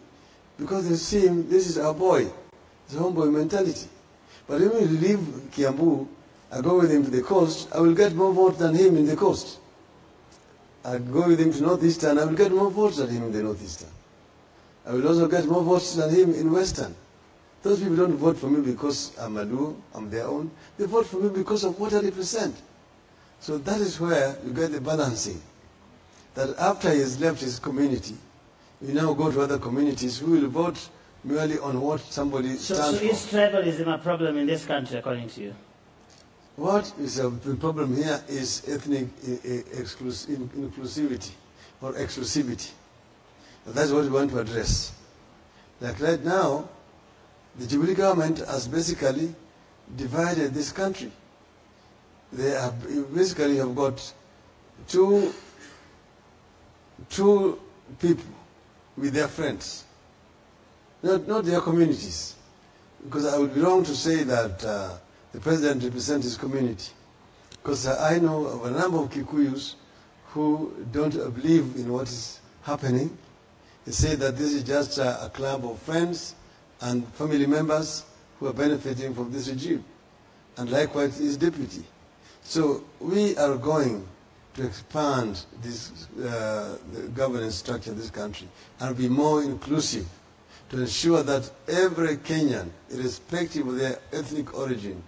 because they see him, this is our boy. It's a homeboy mentality. But if we leave Kiambu, I go with him to the coast, I will get more votes than him in the coast. I go with him to Northeastern, I will get more votes than him in the Northeastern. I will also get more votes than him in Western. Those people don't vote for me because I'm a Luo, I'm their own. They vote for me because of what I represent. So that is where you get the balancing. That after he has left his community, we now go to other communities who will vote merely on what somebody stands for. So is tribalism a problem in this country, according to you? What is the problem here is ethnic inclusivity or exclusivity. That's what we want to address. Like right now, the Jubilee government has basically divided this country. They have basically have got two people with their friends, not their communities. Because I would be wrong to say that the president represents his community. Because I know of a number of Kikuyus who don't believe in what is happening. They say that this is just a club of friends and family members who are benefiting from this regime. And likewise his deputy. So we are going to expand this the governance structure of this country and be more inclusive to ensure that every Kenyan, irrespective of their ethnic origin,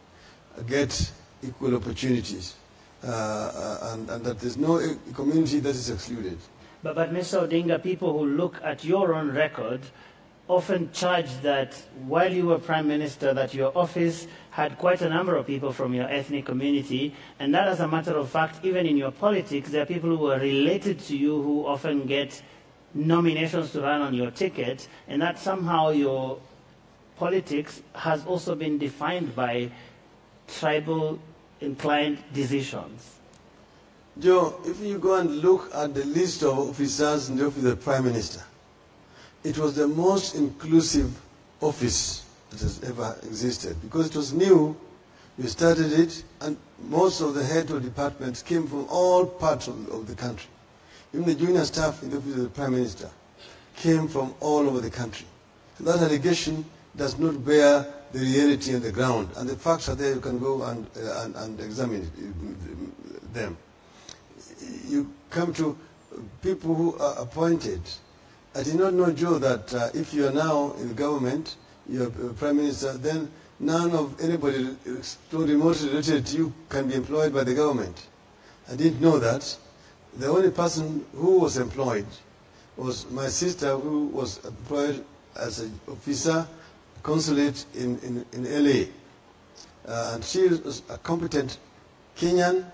get equal opportunities and that there's no community that is excluded. But Mr. Odinga, people who look at your own record often charge that while you were Prime Minister, that your office had quite a number of people from your ethnic community, and that as a matter of fact, even in your politics, there are people who are related to you who often get nominations to run on your ticket, and that somehow your politics has also been defined by tribal inclined decisions. Joe, if you go and look at the list of officers in the office of the Prime Minister, it was the most inclusive office that has ever existed. Because it was new, we started it, and most of the heads of departments came from all parts of the country. Even the junior staff in the office of the Prime Minister came from all over the country. So that allegation does not bear the reality on the ground. And the facts are there, you can go and examine them. You come to people who are appointed. I did not know, Joe, that if you are now in the government, you are Prime Minister, then none of anybody so remotely related to you can be employed by the government. I didn't know that. The only person who was employed was my sister, who was employed as an officer, consulate in LA. And she was a competent Kenyan.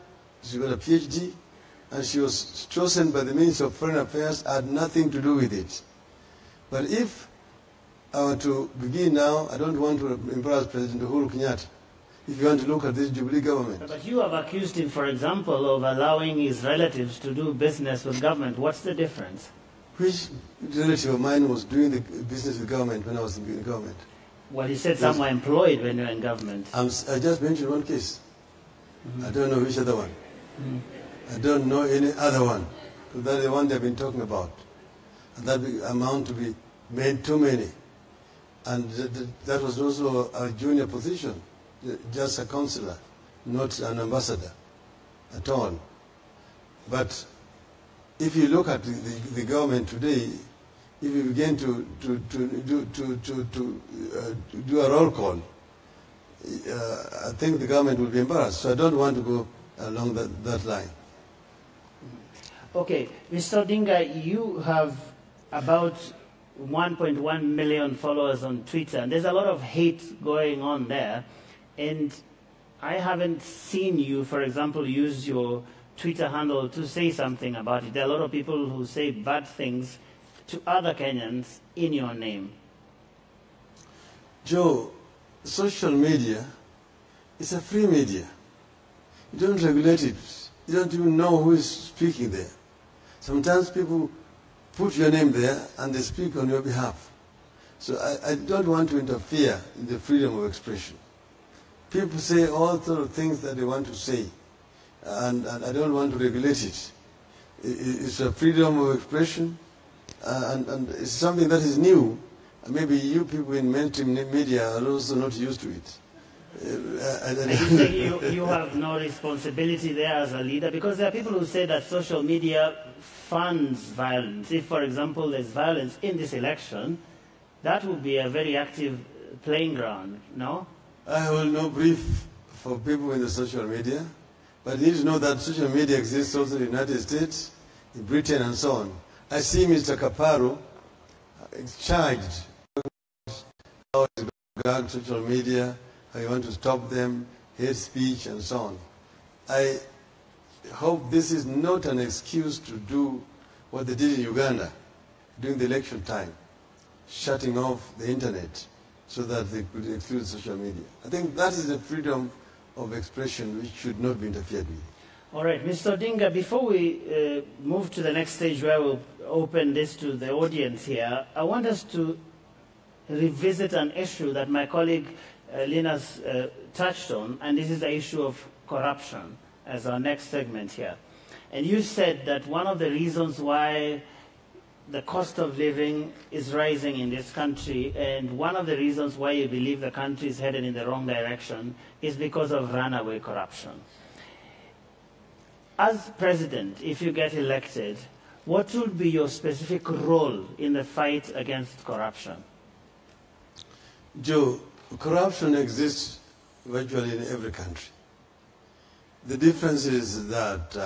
She got a PhD. And she was chosen by the Minister of Foreign Affairs, had nothing to do with it. But if I were to begin now, I don't want to embarrass President Uhuru Kenyatta. If you want to look at this Jubilee government. But you have accused him, for example, of allowing his relatives to do business with government. What's the difference? Which relative of mine was doing the business with government when I was in government? Well, he said some were employed when you were in government. I just mentioned one case. I don't know which other one. I don't know any other one. That's the one they've been talking about. And that amount to be made too many. And that was also a junior position, just a councillor, not an ambassador at all. But if you look at the government today, if you begin to do a roll call, I think the government will be embarrassed. So I don't want to go along that line. Okay, Mr. Odinga, you have about 1.1 million followers on Twitter, and there's a lot of hate going on there. And I haven't seen you, for example, use your Twitter handle to say something about it. There are a lot of people who say bad things to other Kenyans in your name. Joe, social media is a free media. You don't regulate it. You don't even know who is speaking there. Sometimes people put your name there and they speak on your behalf. So I don't want to interfere in the freedom of expression. People say all sorts of things that they want to say, and I don't want to regulate it. It's a freedom of expression, and it's something that is new. Maybe you people in mainstream media are also not used to it. You have no responsibility there as a leader, because there are people who say that social media funds violence. If, for example, there's violence in this election, that would be a very active playing ground, no? I will not brief for people in the social media, but you need to know that social media exists also in the United States, in Britain, and so on. I see Mr. Kaparo charged how to guard social media, how you want to stop them, hate speech, and so on. I hope this is not an excuse to do what they did in Uganda, during the election time, shutting off the internet so that they could exclude social media. I think that is the freedom of expression which should not be interfered with. All right, Mr. Odinga, before we move to the next stage where we'll open this to the audience here, I want us to revisit an issue that my colleague Linus touched on, and this is the issue of corruption as our next segment here. And you said that one of the reasons why the cost of living is rising in this country, and one of the reasons why you believe the country is headed in the wrong direction, is because of runaway corruption. As president, if you get elected, what will be your specific role in the fight against corruption? Joe, corruption exists virtually in every country. The difference is that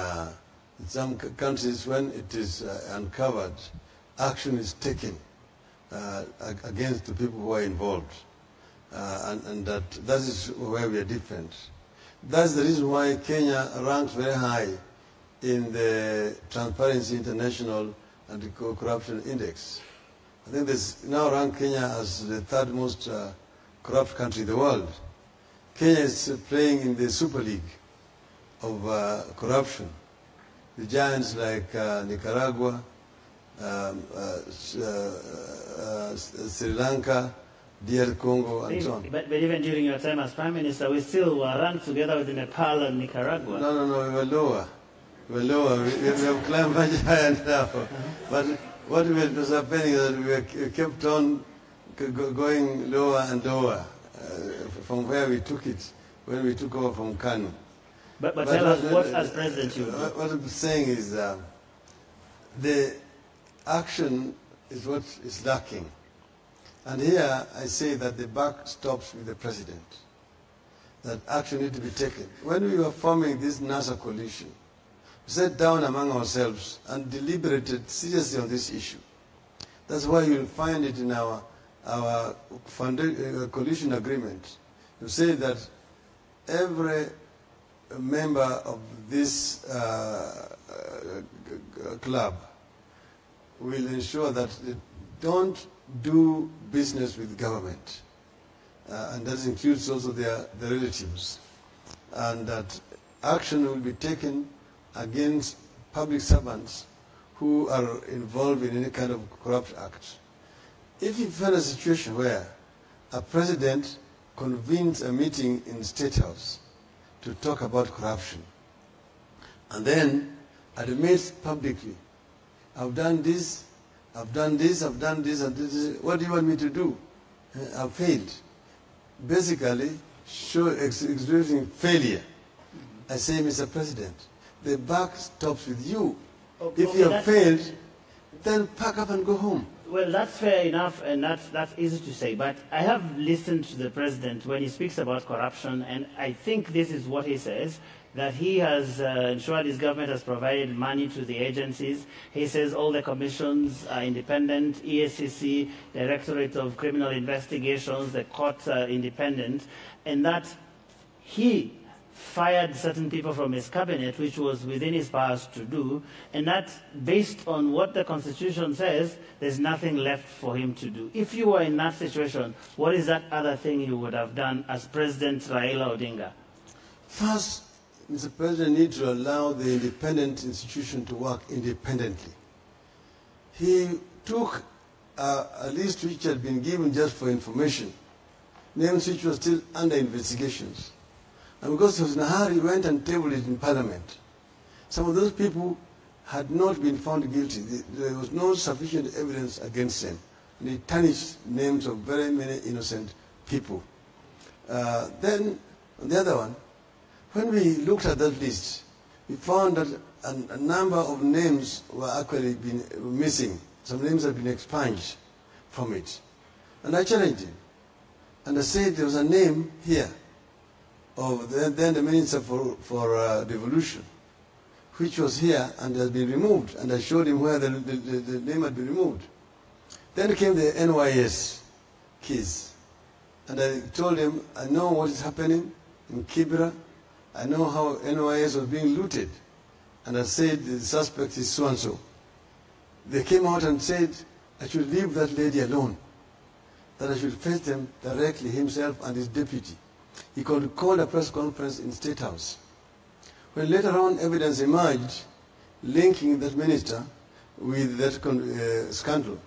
in some countries, when it is uncovered, action is taken against the people who are involved. And that is where we are different. That's the reason why Kenya ranks very high in the Transparency International Anti-Corruption Index. I think this now rank Kenya as the third most corrupt country in the world. Kenya is playing in the Super League of corruption. The giants like Nicaragua, Sri Lanka, DR Congo, and so on. But even during your time as Prime Minister, we still were ranked together with Nepal and Nicaragua. No, we were lower. We were lower. We have climbed much higher now. But what was happening is that we kept on going lower and lower from where we took it, when we took over from Kanu. But tell us what, as president, you do. What I'm saying is the action is what is lacking. And here I say that the buck stops with the president, that action needs to be taken. When we were forming this NASA coalition, we sat down among ourselves and deliberated seriously on this issue. That's why you'll find it in our coalition agreement. You say that every member of this club will ensure that they don't do business with government, and that includes also their relatives, and that action will be taken against public servants who are involved in any kind of corrupt act. If you find a situation where a president convenes a meeting in the State House to talk about corruption, and then admits publicly, I've done this, I've done this, I've done this, and this. What do you want me to do? I've failed. Basically, expressing failure. I say, Mr. President, the buck stops with you. If you have failed, then pack up and go home. Well, that's fair enough, and that's easy to say. But I have listened to the president when he speaks about corruption, and I think this is what he says, that he has ensured his government has provided money to the agencies. He says all the commissions are independent, ESCC, Directorate of Criminal Investigations, the courts are independent, and that he fired certain people from his cabinet, which was within his powers to do, and that based on what the Constitution says, there's nothing left for him to do. If you were in that situation, what is that other thing you would have done as President Raila Odinga? First, Mr. President needs to allow the independent institution to work independently. He took a list which had been given just for information, names which were still under investigations. And because he was in a hurry, he went and tabled it in Parliament. Some of those people had not been found guilty. There was no sufficient evidence against them. And he tarnished names of very many innocent people. Then, on the other one, when we looked at that list, we found that a number of names were actually missing. Some names had been expunged from it. And I challenged him. And I said there was a name here of then the Minister for Devolution, which was here and has been removed. And I showed him where the name had been removed. Then came the NYS case. And I told him, I know what is happening in Kibra. I know how NYS was being looted. And I said, the suspect is so-and-so. They came out and said, I should leave that lady alone, that I should face them directly, himself and his deputy. He could call a press conference in State House. When later on evidence emerged linking that minister with that scandal,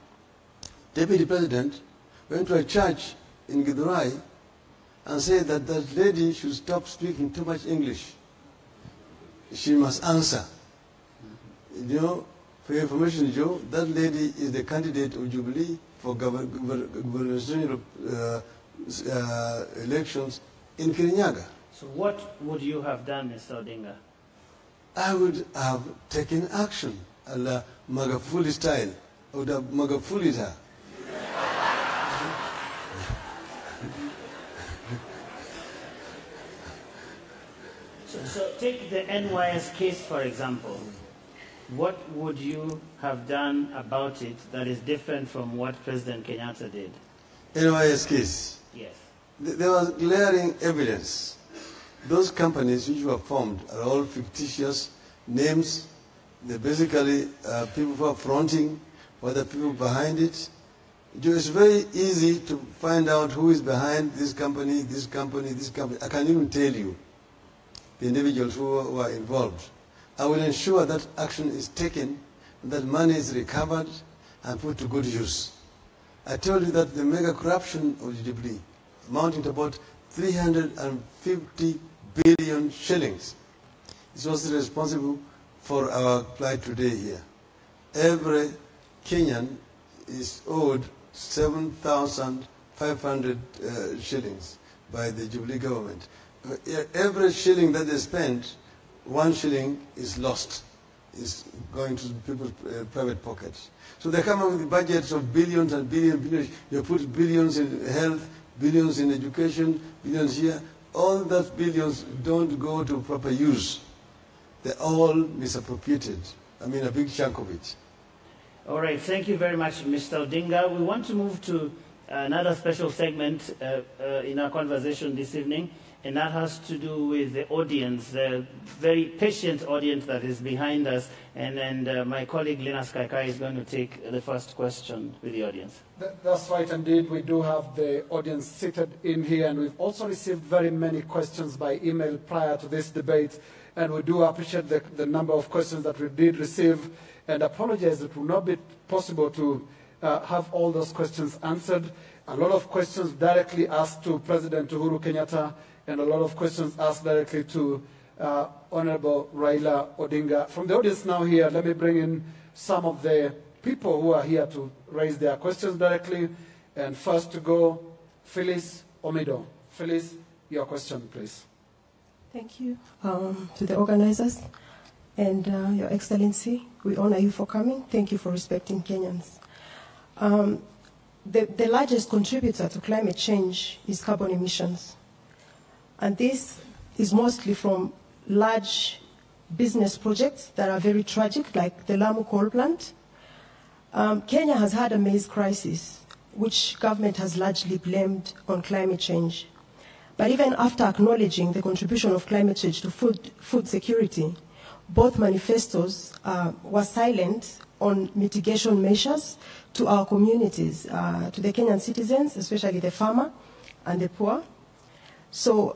Deputy President went to a church in Githurai and said that that lady should stop speaking too much English. She must answer. You know, for your information, Joe, that lady is the candidate of Jubilee for gubernatorial elections in Kirinyaga. So what would you have done, Mr. Odinga? I would have taken action, a la Magafuli style. I would have Magafuli'd her. So take the NYS case, for example. What would you have done about it that is different from what President Kenyatta did? NYS case? Yes. There was glaring evidence. Those companies which were formed are all fictitious names. They're basically people who are fronting, or the people behind it. It's very easy to find out who is behind this company, this company, this company. I can't even tell you the individuals who are involved. I will ensure that action is taken, that money is recovered and put to good use. I told you that the mega corruption of the Jubilee, amounting to about 350 billion shillings, is also responsible for our plight today here. Every Kenyan is owed 7,500 shillings by the Jubilee government. Every shilling that they spend, 1 shilling is lost, is going to people's private pockets. So they come up with budgets of billions and billions. You put billions in health, billions in education, billions here. All those billions don't go to proper use. They're all misappropriated. I mean, a big chunk of it. All right, thank you very much, Mr. Odinga. We want to move to another special segment in our conversation this evening, and that has to do with the audience, the very patient audience that is behind us. And my colleague Linus Kaikai is going to take the first question with the audience. That's right, indeed. We do have the audience seated in here, and we've also received very many questions by email prior to this debate, and we do appreciate the number of questions that we did receive, and apologize it will not be possible to have all those questions answered. A lot of questions directly asked to President Uhuru Kenyatta, and a lot of questions asked directly to Honorable Raila Odinga. From the audience now here, let me bring in some of the people who are here to raise their questions directly. And first to go, Phyllis Omido. Phyllis, your question, please. Thank you to the organizers and Your Excellency. We honor you for coming. Thank you for respecting Kenyans. The largest contributor to climate change is carbon emissions. And this is mostly from large business projects that are very tragic, like the Lamu coal plant. Kenya has had a maize crisis, which government has largely blamed on climate change. But even after acknowledging the contribution of climate change to food security, both manifestos were silent on mitigation measures to our communities, to the Kenyan citizens, especially the farmer and the poor. So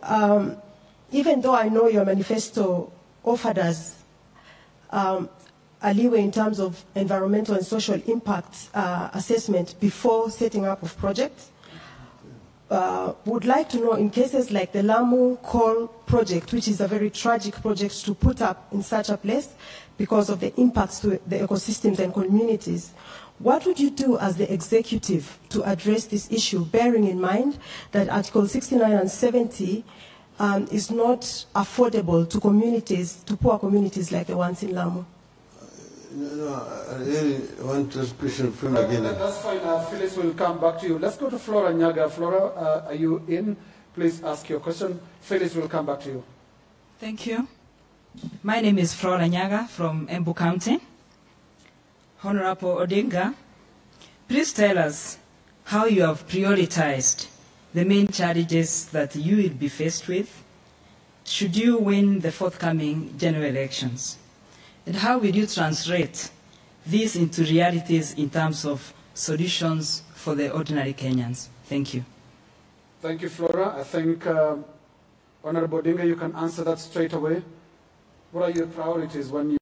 even though I know your manifesto offered us a leeway in terms of environmental and social impact assessment before setting up of projects, would like to know in cases like the Lamu coal project, which is a very tragic project to put up in such a place because of the impacts to the ecosystems and communities, what would you do as the executive to address this issue, bearing in mind that Article 69 and 70 is not affordable to communities, to poor communities like the ones in Lamu? No, I really want this question from again. That's fine. Phyllis will come back to you. Let's go to Flora Nyaga. Flora, are you in? Please ask your question. Phyllis will come back to you. Thank you. My name is Flora Nyaga from Embu County. Honorable Odinga, please tell us how you have prioritized the main challenges that you will be faced with should you win the forthcoming general elections. And how will you translate these into realities in terms of solutions for the ordinary Kenyans. Thank you. Thank you, Flora. I think, Honorable Odinga, you can answer that straight away. What are your priorities when you...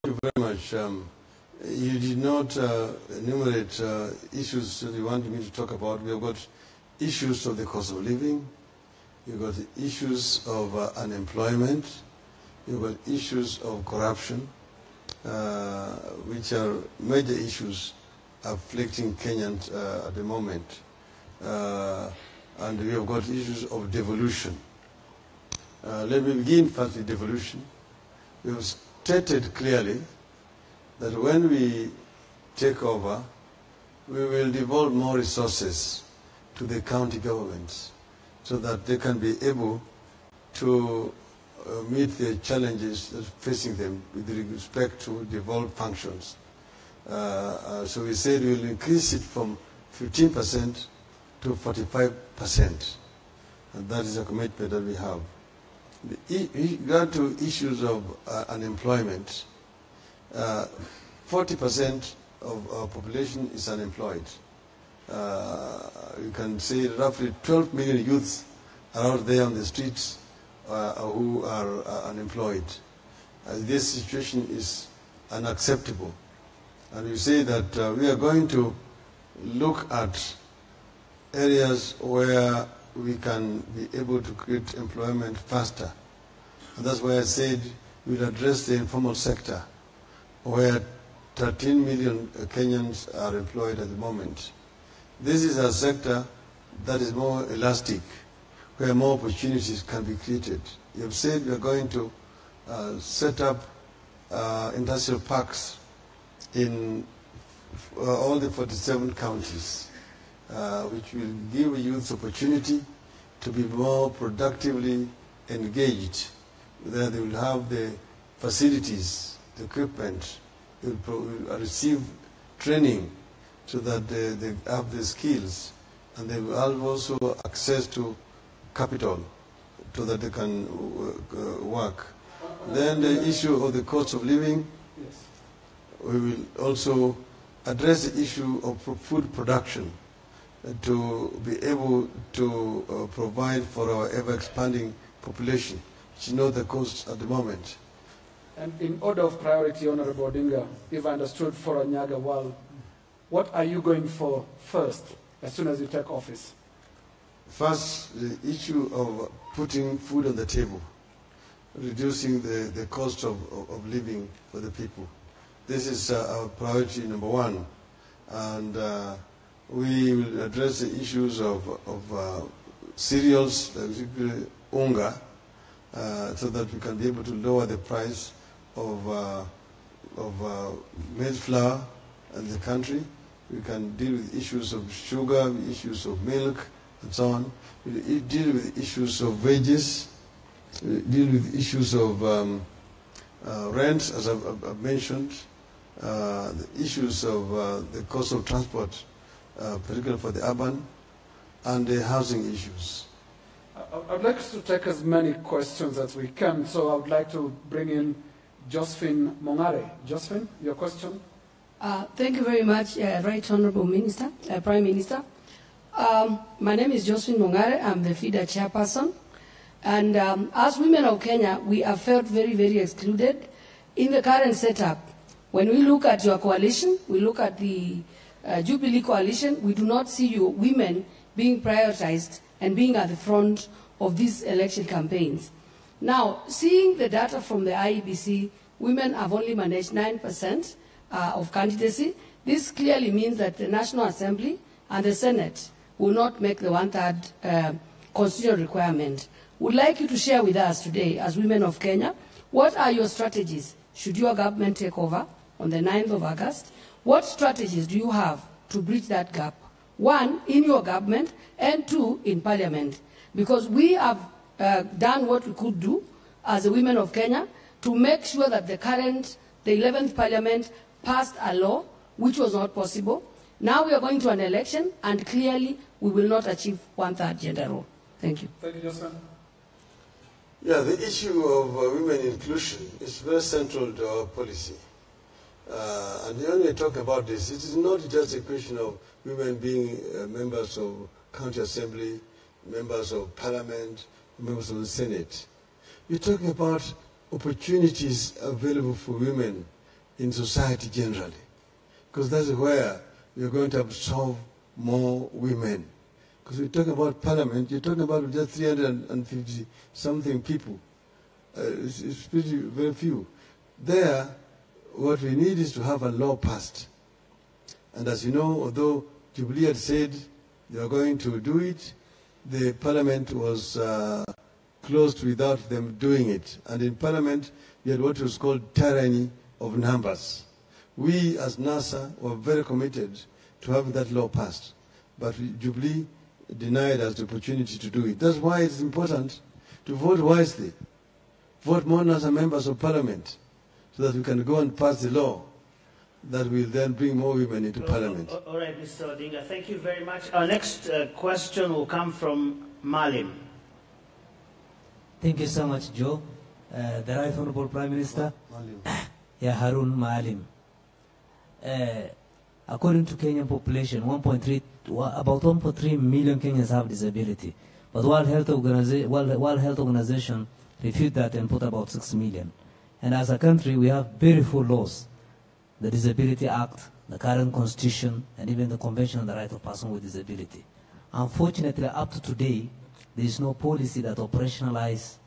Thank you very much. You did not enumerate issues that you wanted me to talk about. We have got issues of the cost of living. You've got issues of unemployment. You've got issues of corruption, which are major issues afflicting Kenyans at the moment. And we have got issues of devolution. Let me begin first with devolution. We have stated clearly that when we take over, we will devolve more resources to the county governments so that they can be able to meet the challenges facing them with respect to devolved functions. So we said we will increase it from 15% to 45%. And that is a commitment that we have. In regard to issues of unemployment, 40% of our population is unemployed. You can say roughly 12 million youths are out there on the streets who are unemployed. This situation is unacceptable. And we say that we are going to look at areas where we can be able to create employment faster. And that's why I said we'll address the informal sector, where 13 million Kenyans are employed at the moment. This is a sector that is more elastic, where more opportunities can be created. You have said we are going to set up industrial parks in all the 47 counties, which will give youth opportunity to be more productively engaged. There they will have the facilities, the equipment, they will receive training so that they have the skills, and they will have also access to capital so that they can work. Then the issue of the cost of living, we will also address the issue of food production to be able to provide for our ever-expanding population, which is not the cost at the moment. And in order of priority, Honorable Odinga, if I understood for Onyaga well, what are you going for first as soon as you take office? First, the issue of putting food on the table, reducing the cost of living for the people. This is our priority number one. And we will address the issues of cereals, particularly unga, so that we can be able to lower the price of maize flour in the country. We can deal with issues of sugar, issues of milk, and so on. We deal with issues of wages, we deal with issues of rents, as I've mentioned, the issues of the cost of transport, particularly for the urban, and the housing issues. I'd like us to take as many questions as we can, so I would like to bring in Josephine Mongare. Josephine, your question? Thank you very much, Right Honorable Minister, Prime Minister. My name is Josephine Mongare. I'm the FIDA chairperson. And as women of Kenya, we have felt very, very excluded in the current setup. When we look at your coalition, we look at the Jubilee coalition, we do not see you women being prioritized and being at the front of these election campaigns. Now, seeing the data from the IEBC, women have only managed 9% of candidacy. This clearly means that the National Assembly and the Senate will not make the one-third constitutional requirement. Would like you to share with us today, as women of Kenya, what are your strategies should your government take over on the 9th of August? What strategies do you have to bridge that gap? One, in your government, and two, in Parliament. Because we have done what we could do as the women of Kenya to make sure that the 11th Parliament passed a law which was not possible. Now we are going to an election, and clearly we will not achieve one-third gender role. Thank you. Thank you, Josephine. Yeah, the issue of women inclusion is very central to our policy. And when we talk about this, it is not just a question of women being members of county assembly, members of parliament, members of the Senate. We're talking about opportunities available for women in society generally, because that's where we're going to absorb more women. Because we're talking about parliament, you're talking about just 350-something people. It's pretty very few. There, what we need is to have a law passed. And as you know, although Jubilee had said they are going to do it, the parliament was closed without them doing it. And in parliament, we had what was called tyranny of numbers. We, as NASA, were very committed to having that law passed. But Jubilee denied us the opportunity to do it. That's why it's important to vote wisely. Vote more as members of parliament so that we can go and pass the law that will then bring more women into parliament. All right, Mr. Odinga, thank you very much. Our next question will come from Malim. Thank you so much, Joe. The Right Honorable Prime Minister, Harun Maalim. According to Kenyan population, about 1.3 million Kenyans have disability. But World Health Organization reviewed that and put about 6 million. And as a country, we have beautiful laws. The Disability Act, the current Constitution, and even the Convention on the Right of Persons with Disability. Unfortunately, up to today, there is no policy that operationalizes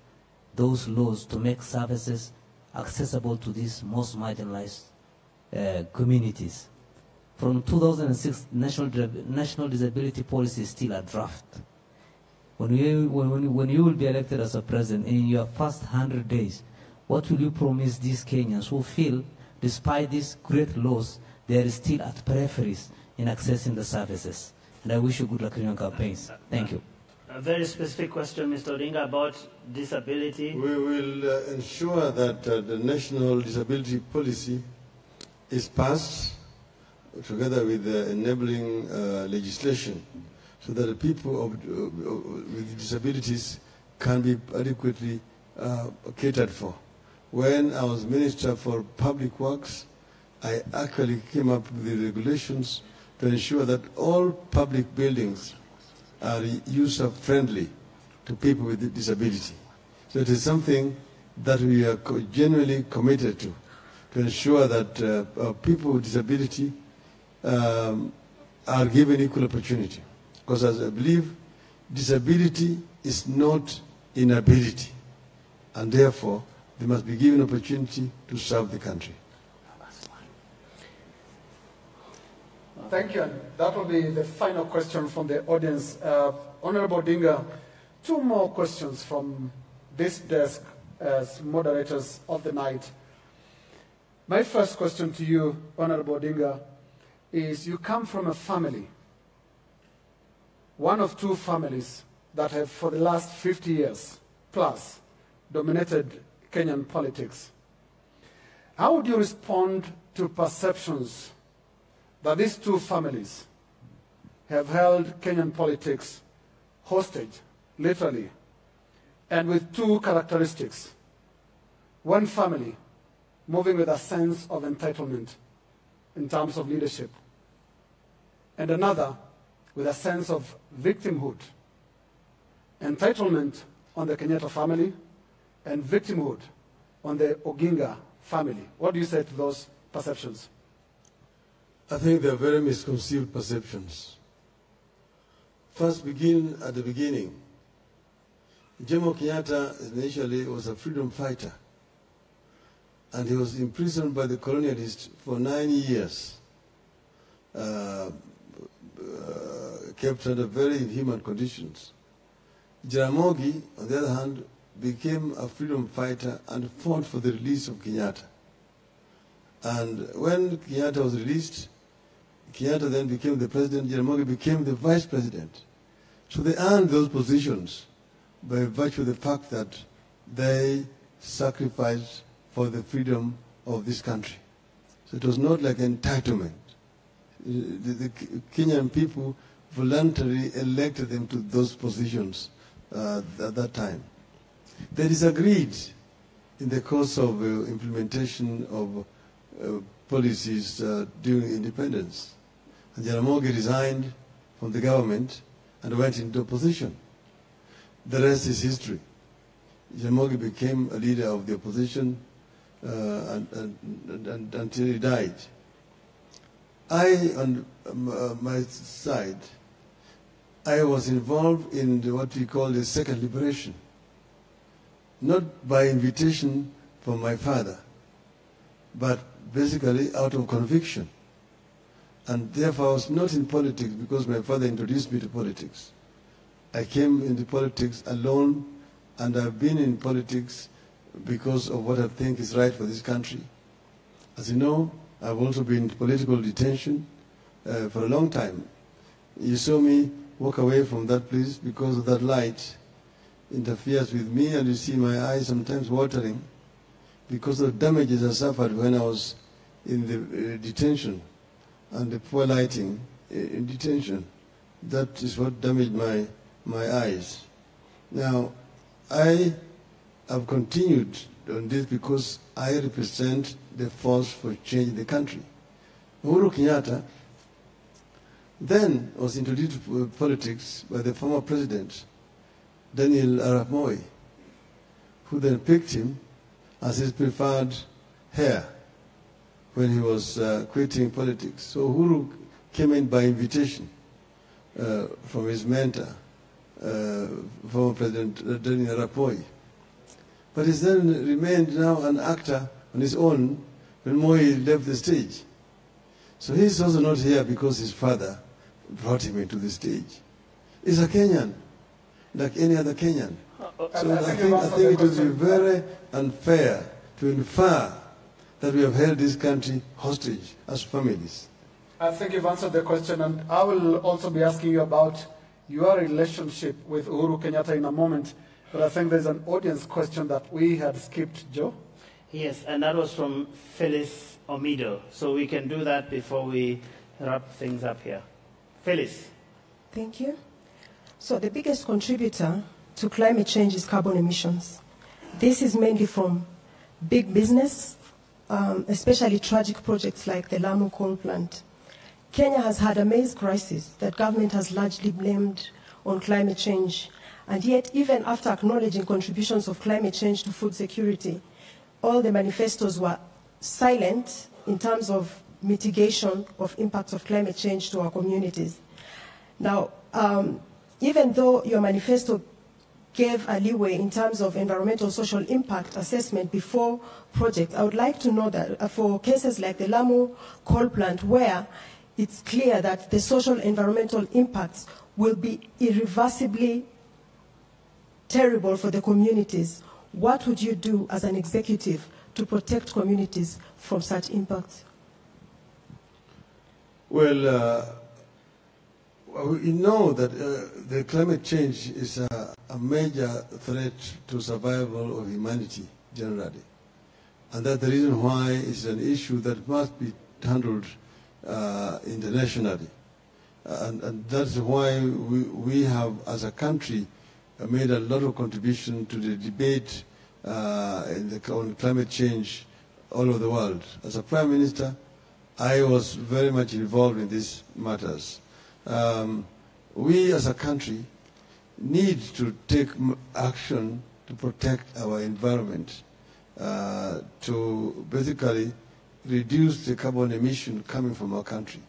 those laws to make services accessible to these most marginalized communities. From 2006, National Disability Policy is still a draft. When you will be elected as a president in your first 100 days, what will you promise these Kenyans who feel, despite these great laws, they are still at peripheries in accessing the services? And I wish you good luck in your campaigns. Thank you. A very specific question, Mr. Odinga, about disability. We will ensure that the National Disability Policy is passed together with the enabling legislation so that the people with disabilities can be adequately catered for. When I was Minister for Public Works, I actually came up with the regulations to ensure that all public buildings are user-friendly to people with disability. So it is something that we are genuinely committed to ensure that people with disability are given equal opportunity. Because as I believe, disability is not inability. And therefore, they must be given opportunity to serve the country. Thank you. And that will be the final question from the audience. Honorable Odinga, 2 more questions from this desk as moderators of the night. My first question to you, Honorable Odinga, is you come from a family, one of 2 families that have for the last 50 years plus dominated Kenyan politics. How would you respond to perceptions that these 2 families have held Kenyan politics hostage, literally, and with 2 characteristics? One family moving with a sense of entitlement in terms of leadership, and another with a sense of victimhood. Entitlement on the Kenyatta family and victimhood on the Odinga family. What do you say to those perceptions? I think they're very misconceived perceptions. First, begin at the beginning. Jomo Kenyatta initially was a freedom fighter, and he was imprisoned by the colonialists for 9 years, kept under very inhuman conditions. Jaramogi, on the other hand, became a freedom fighter and fought for the release of Kenyatta. And when Kenyatta was released, Kenyatta then became the president, Jaramogi became the vice president. So they earned those positions by virtue of the fact that they sacrificed for the freedom of this country. So it was not like entitlement. The Kenyan people voluntarily elected them to those positions at that time. They disagreed in the course of implementation of policies during independence. And Jaramogi resigned from the government and went into opposition. The rest is history. Jaramogi became a leader of the opposition until he died. I, on my side, I was involved in what we call the second liberation, not by invitation from my father, but basically out of conviction. And therefore I was not in politics because my father introduced me to politics. I came into politics alone, and I've been in politics because of what I think is right for this country. As you know, I've also been in political detention for a long time. You saw me walk away from that place because of that light interferes with me, and you see my eyes sometimes watering because of the damages I suffered when I was in the detention and the poor lighting in detention. That is what damaged my eyes. Now, I have continued on this because I represent the force for change in the country. Uhuru Kenyatta then was introduced to politics by the former president, Daniel Arap Moi, who then picked him as his preferred heir when he was quitting politics. So Uhuru came in by invitation from his mentor, former President Daniel Arap Moi. But he then remained now an actor on his own when Moi left the stage. So he's also not here because his father brought him into the stage. He's a Kenyan, like any other Kenyan. So I think it would be very unfair to infer that we have held this country hostage as families. I think you've answered the question, and I will also be asking you about your relationship with Uhuru Kenyatta in a moment. But I think there's an audience question that we had skipped, Joe. Yes, and that was from Phyllis Omido. So we can do that before we wrap things up here. Phyllis. Thank you. So the biggest contributor to climate change is carbon emissions. This is mainly from big business, especially tragic projects like the Lamu coal plant. Kenya has had a maize crisis that government has largely blamed on climate change. And yet, even after acknowledging contributions of climate change to food security, all the manifestos were silent in terms of mitigation of impacts of climate change to our communities. Now, even though your manifesto gave a leeway in terms of environmental social impact assessment before projects, I would like to know that for cases like the Lamu coal plant, where it's clear that the social environmental impacts will be irreversibly terrible for the communities, what would you do as an executive to protect communities from such impacts? Well, we know that the climate change is a major threat to survival of humanity generally. And that's the reason why it's an issue that must be handled internationally. And that's why we have, as a country, made a lot of contribution to the debate on climate change all over the world. As a Prime Minister, I was very much involved in these matters. We as a country need to take action to protect our environment, to basically reduce the carbon emission coming from our country.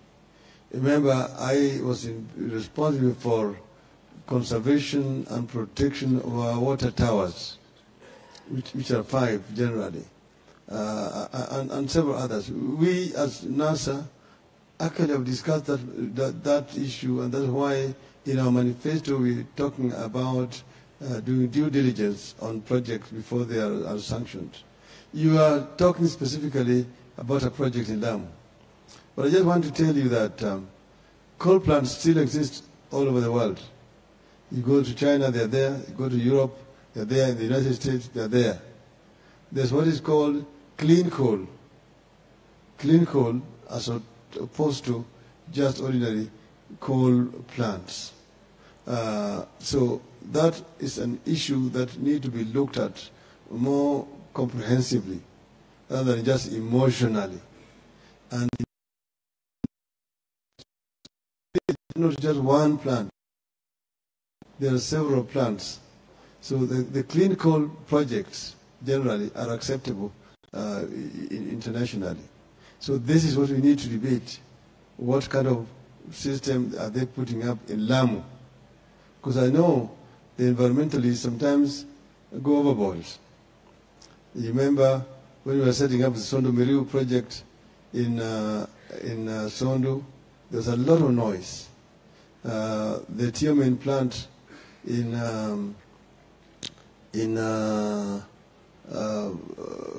Remember, I was responsible for conservation and protection of our water towers, which are 5 generally, and several others. We as NASA actually have discussed that issue, and that's why in our manifesto we're talking about doing due diligence on projects before they are sanctioned. You are talking specifically about a project in Lamu. But I just want to tell you that coal plants still exist all over the world. You go to China, they're there. You go to Europe, they're there. In the United States, they're there. There's what is called clean coal. Clean coal as opposed to just ordinary coal plants. So that is an issue that needs to be looked at more comprehensively rather than just emotionally. And it's not just one plant. There are several plants. So the clean coal projects generally are acceptable internationally. So this is what we need to debate. What kind of system are they putting up in Lamu? Because I know the environmentalists sometimes go overboard. You remember when we were setting up the Sondo Miriu project in Sondo, there was a lot of noise. The Tiomen plant in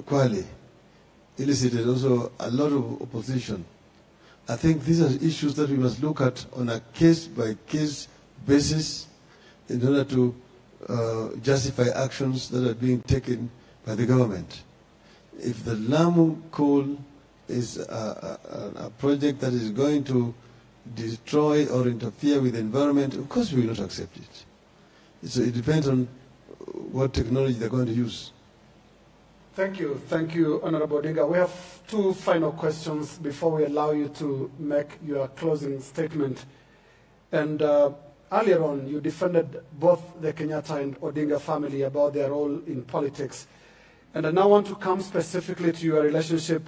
Kwale elicited also a lot of opposition. I think these are issues that we must look at on a case-by-case basis in order to justify actions that are being taken by the government. If the Lamu coal is a project that is going to destroy or interfere with the environment, of course we will not accept it. So it depends on what technology they're going to use. Thank you, Honorable Odinga. We have two final questions before we allow you to make your closing statement. And earlier on, you defended both the Kenyatta and Odinga family about their role in politics. And I now want to come specifically to your relationship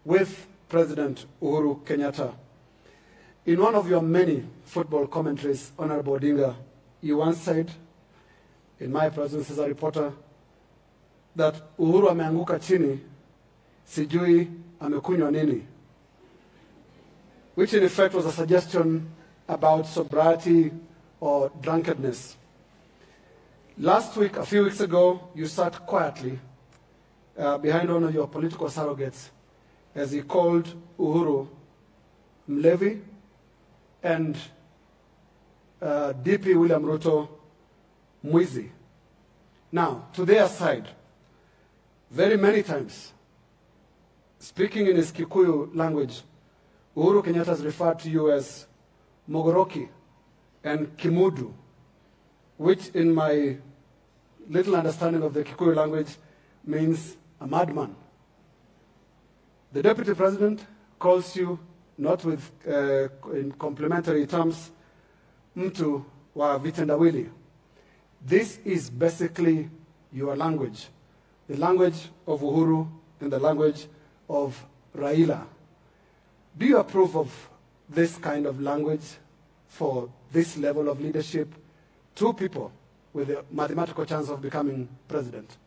with President Uhuru Kenyatta. In one of your many football commentaries, Honorable Odinga, you once said, in my presence as a reporter, that Uhuru ameanguka chini, sijui amekunywa nini, which in effect was a suggestion about sobriety or drunkenness. Last week, a few weeks ago, you sat quietly behind one of your political surrogates as he called Uhuru Mlevi and DP William Ruto Mwizi. Now, to their side, very many times, speaking in his Kikuyu language, Uhuru Kenyatta has referred to you as Mogoroki and Kimudu, which in my little understanding of the Kikuyu language means a madman. The Deputy President calls you, not with in complimentary terms, mtu wa vitendawili. This is basically your language, the language of Uhuru and the language of Raila. Do you approve of this kind of language for this level of leadership? Two people with a mathematical chance of becoming president.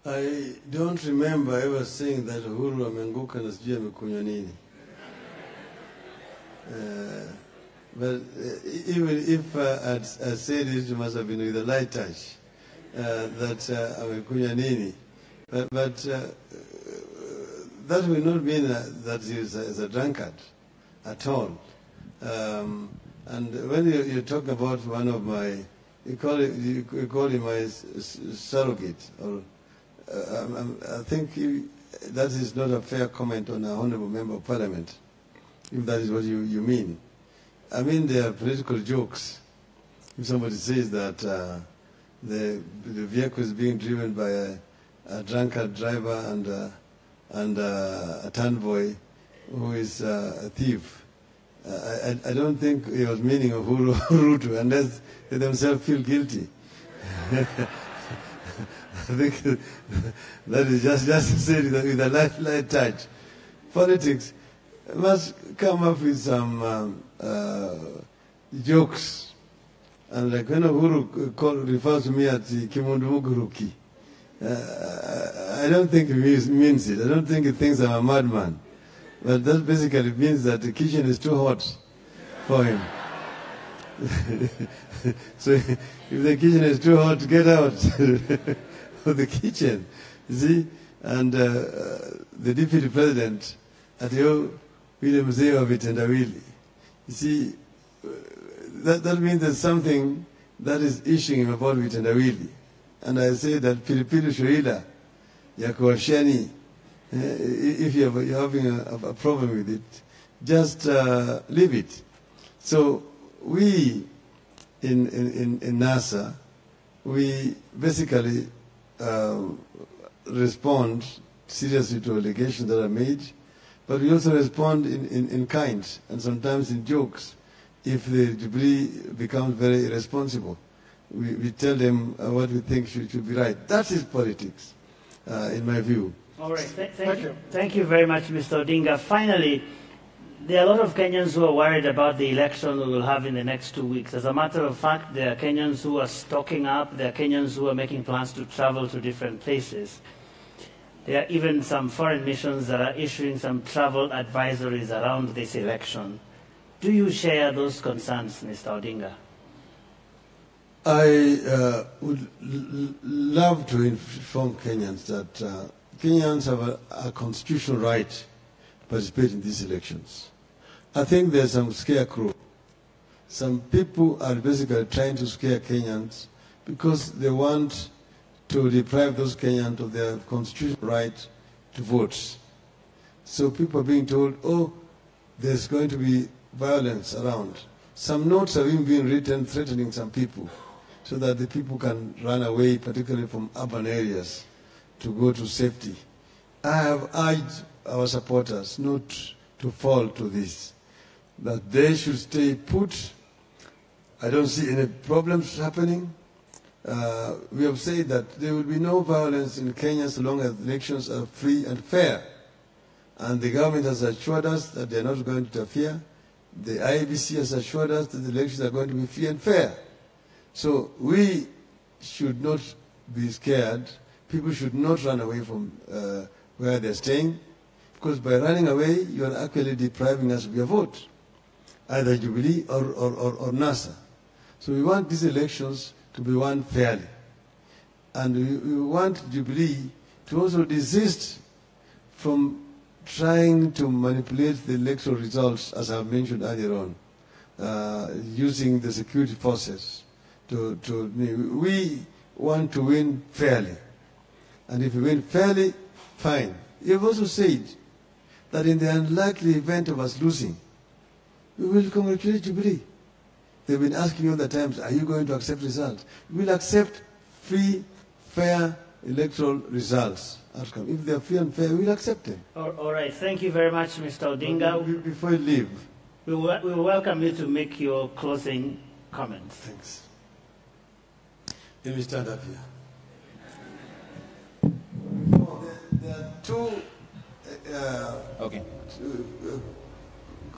I don't remember ever saying that Uhuru amenguka na sijui amekunywa nini. But even if I said it, it must have been with a light touch that amekunywa nini. But that will not mean that he is a drunkard at all. And when you talk about one of my, you call him my surrogate, or I think that is not a fair comment on an honorable member of parliament, if that is what you mean. I mean, there are political jokes. If somebody says that the vehicle is being driven by a drunkard driver and a town boy who is a thief, I don't think he was meaning of Ruto, unless they themselves feel guilty. I think that is just said with a light touch. Politics must come up with some jokes. And like when Uhuru refers to me as Kimundu Muguruki, I don't think he means it. I don't think he thinks I'm a madman. But that basically means that the kitchen is too hot for him. So if the kitchen is too hot, get out of the kitchen. You see? And the deputy president, Ateo William Mzee Vitendawili. You see, that means there's something that is issuing him about Vitendawili. And I say that Pilipili Shoila, Yakuashani, if you're having a problem with it, just leave it. So we in NASA, we basically respond seriously to allegations that are made, but we also respond in kind and sometimes in jokes. If the debris becomes very irresponsible, we tell them what we think should be right. That is politics, in my view. All right, thank you. Thank you very much, Mr. Odinga. Finally, there are a lot of Kenyans who are worried about the election we will have in the next 2 weeks. As a matter of fact, there are Kenyans who are stocking up. There are Kenyans who are making plans to travel to different places. There are even some foreign missions that are issuing some travel advisories around this election. Do you share those concerns, Mr. Odinga? I would love to inform Kenyans that Kenyans have a constitutional right to participate in these elections. I think there's some scarecrow. Some people are basically trying to scare Kenyans because they want to deprive those Kenyans of their constitutional right to vote. So people are being told, oh, there's going to be violence around. Some notes have even been written threatening some people so that the people can run away, particularly from urban areas, to go to safety. I have urged our supporters not to fall to this, that they should stay put. I don't see any problems happening. We have said that there will be no violence in Kenya so long as elections are free and fair. And the government has assured us that they are not going to interfere. The IEBC has assured us that the elections are going to be free and fair. So we should not be scared. People should not run away from where they're staying, because by running away, you are actually depriving us of your vote, either Jubilee or NASA. So we want these elections to be won fairly. And we want Jubilee to also desist from trying to manipulate the electoral results, as I mentioned earlier on, using the security forces. We want to win fairly. And if we win fairly, fine. You've also said that in the unlikely event of us losing, we will congratulate Jubilee. They've been asking you all the times, are you going to accept results? We will accept free, fair electoral results. Outcome. If they are free and fair, we will accept them. All right. Thank you very much, Mr. Odinga. Before you leave, we will welcome you to make your closing comments. Thanks. Let me stand up here. There are two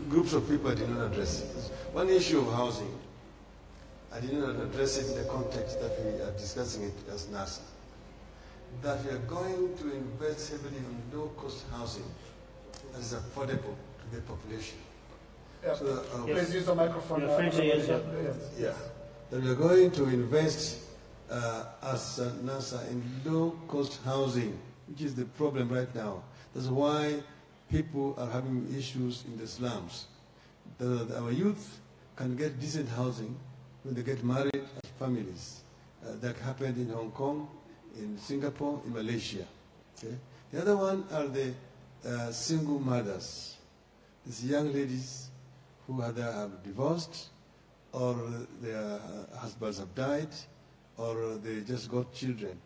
groups of people I did not address. One issue of housing, I did not address it in the context that we are discussing it as NASA. That we are going to invest heavily on low-cost housing that is affordable to the population. Yeah. So that, please use the microphone. Yeah. That we are going to invest as NASA in low-cost housing, which is the problem right now. That's why people are having issues in the slums. That our youth can get decent housing when they get married as families. That happened in Hong Kong, in Singapore, in Malaysia. Okay? The other one are the single mothers. These young ladies who either have divorced, or their husbands have died, or they just got children.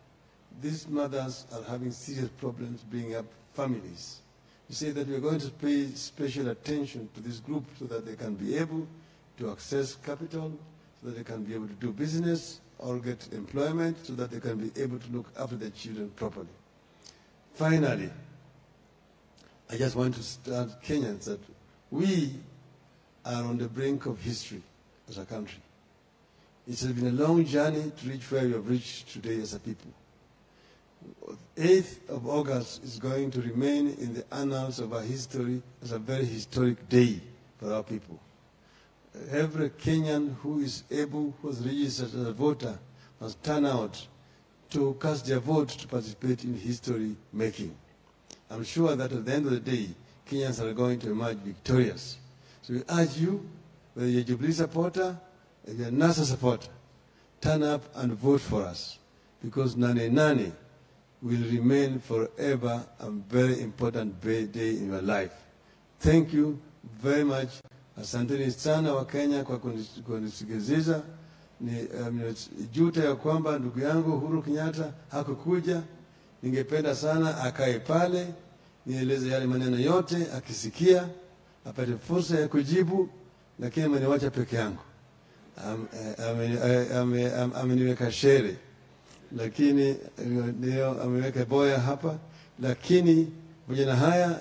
These mothers are having serious problems bringing up families. We say that we are going to pay special attention to this group so that they can be able to access capital, so that they can be able to do business or get employment, so that they can be able to look after their children properly. Finally, I just want to tell Kenyans that we are on the brink of history as a country. It has been a long journey to reach where we have reached today as a people. 8th of August is going to remain in the annals of our history as a very historic day for our people. Every Kenyan who is able, who is registered as a voter, must turn out to cast their vote to participate in history making. I'm sure that at the end of the day, Kenyans are going to emerge victorious. So we urge you, whether you're a Jubilee supporter, if you're a NASA supporter, turn up and vote for us, because Nane Nane will remain forever a very important day in your life. Thank you very much. Asanteni sana wa Kenya kwa kunisikiliza. juta ya kwamba ndugu yangu Uhuru Kenyatta hakukuja. Ningependa sana akae pale, nieleze yale maneno yote, akisikia apate fursa ya kujibu, lakini ameniwacha peke yangu. Ameniweka shere, lakini ndio ameweka boya hapa. Lakini pamoja na haya,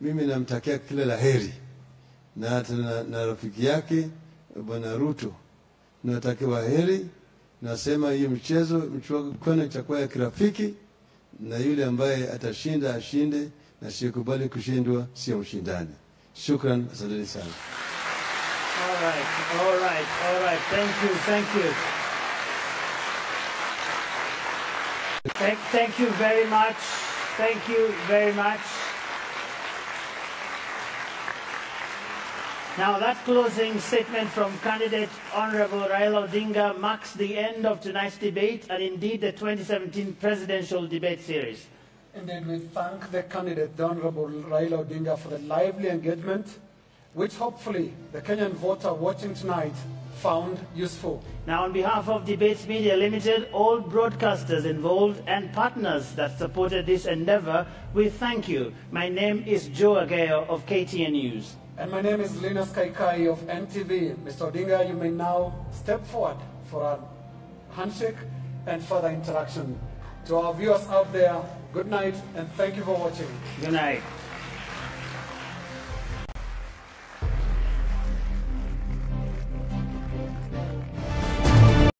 mimi namtakia kila laheri, na hata na rafiki yake Bwana Ruto natakiwa heri. Nasema hiyo mchuano itakuwa ya kirafiki, na yule ambaye atashinda ashinde, na sikubali kushindwa, sio mshindani. Shukran, asante sana. All right. Thank you. Thank you very much. Thank you very much. Now that closing statement from candidate Honorable Raila Odinga marks the end of tonight's debate and indeed the 2017 presidential debate series. Indeed, we thank the candidate, the Honorable Raila Odinga, for the lively engagement, which hopefully the Kenyan voter watching tonight found useful. Now, on behalf of Debates Media Limited, all broadcasters involved and partners that supported this endeavor, we thank you. My name is Joe Ageo of KTN News. And my name is Linus Kaikai of NTV. Mr. Odinga, you may now step forward for a handshake and further interaction. To our viewers out there, good night and thank you for watching. Good night.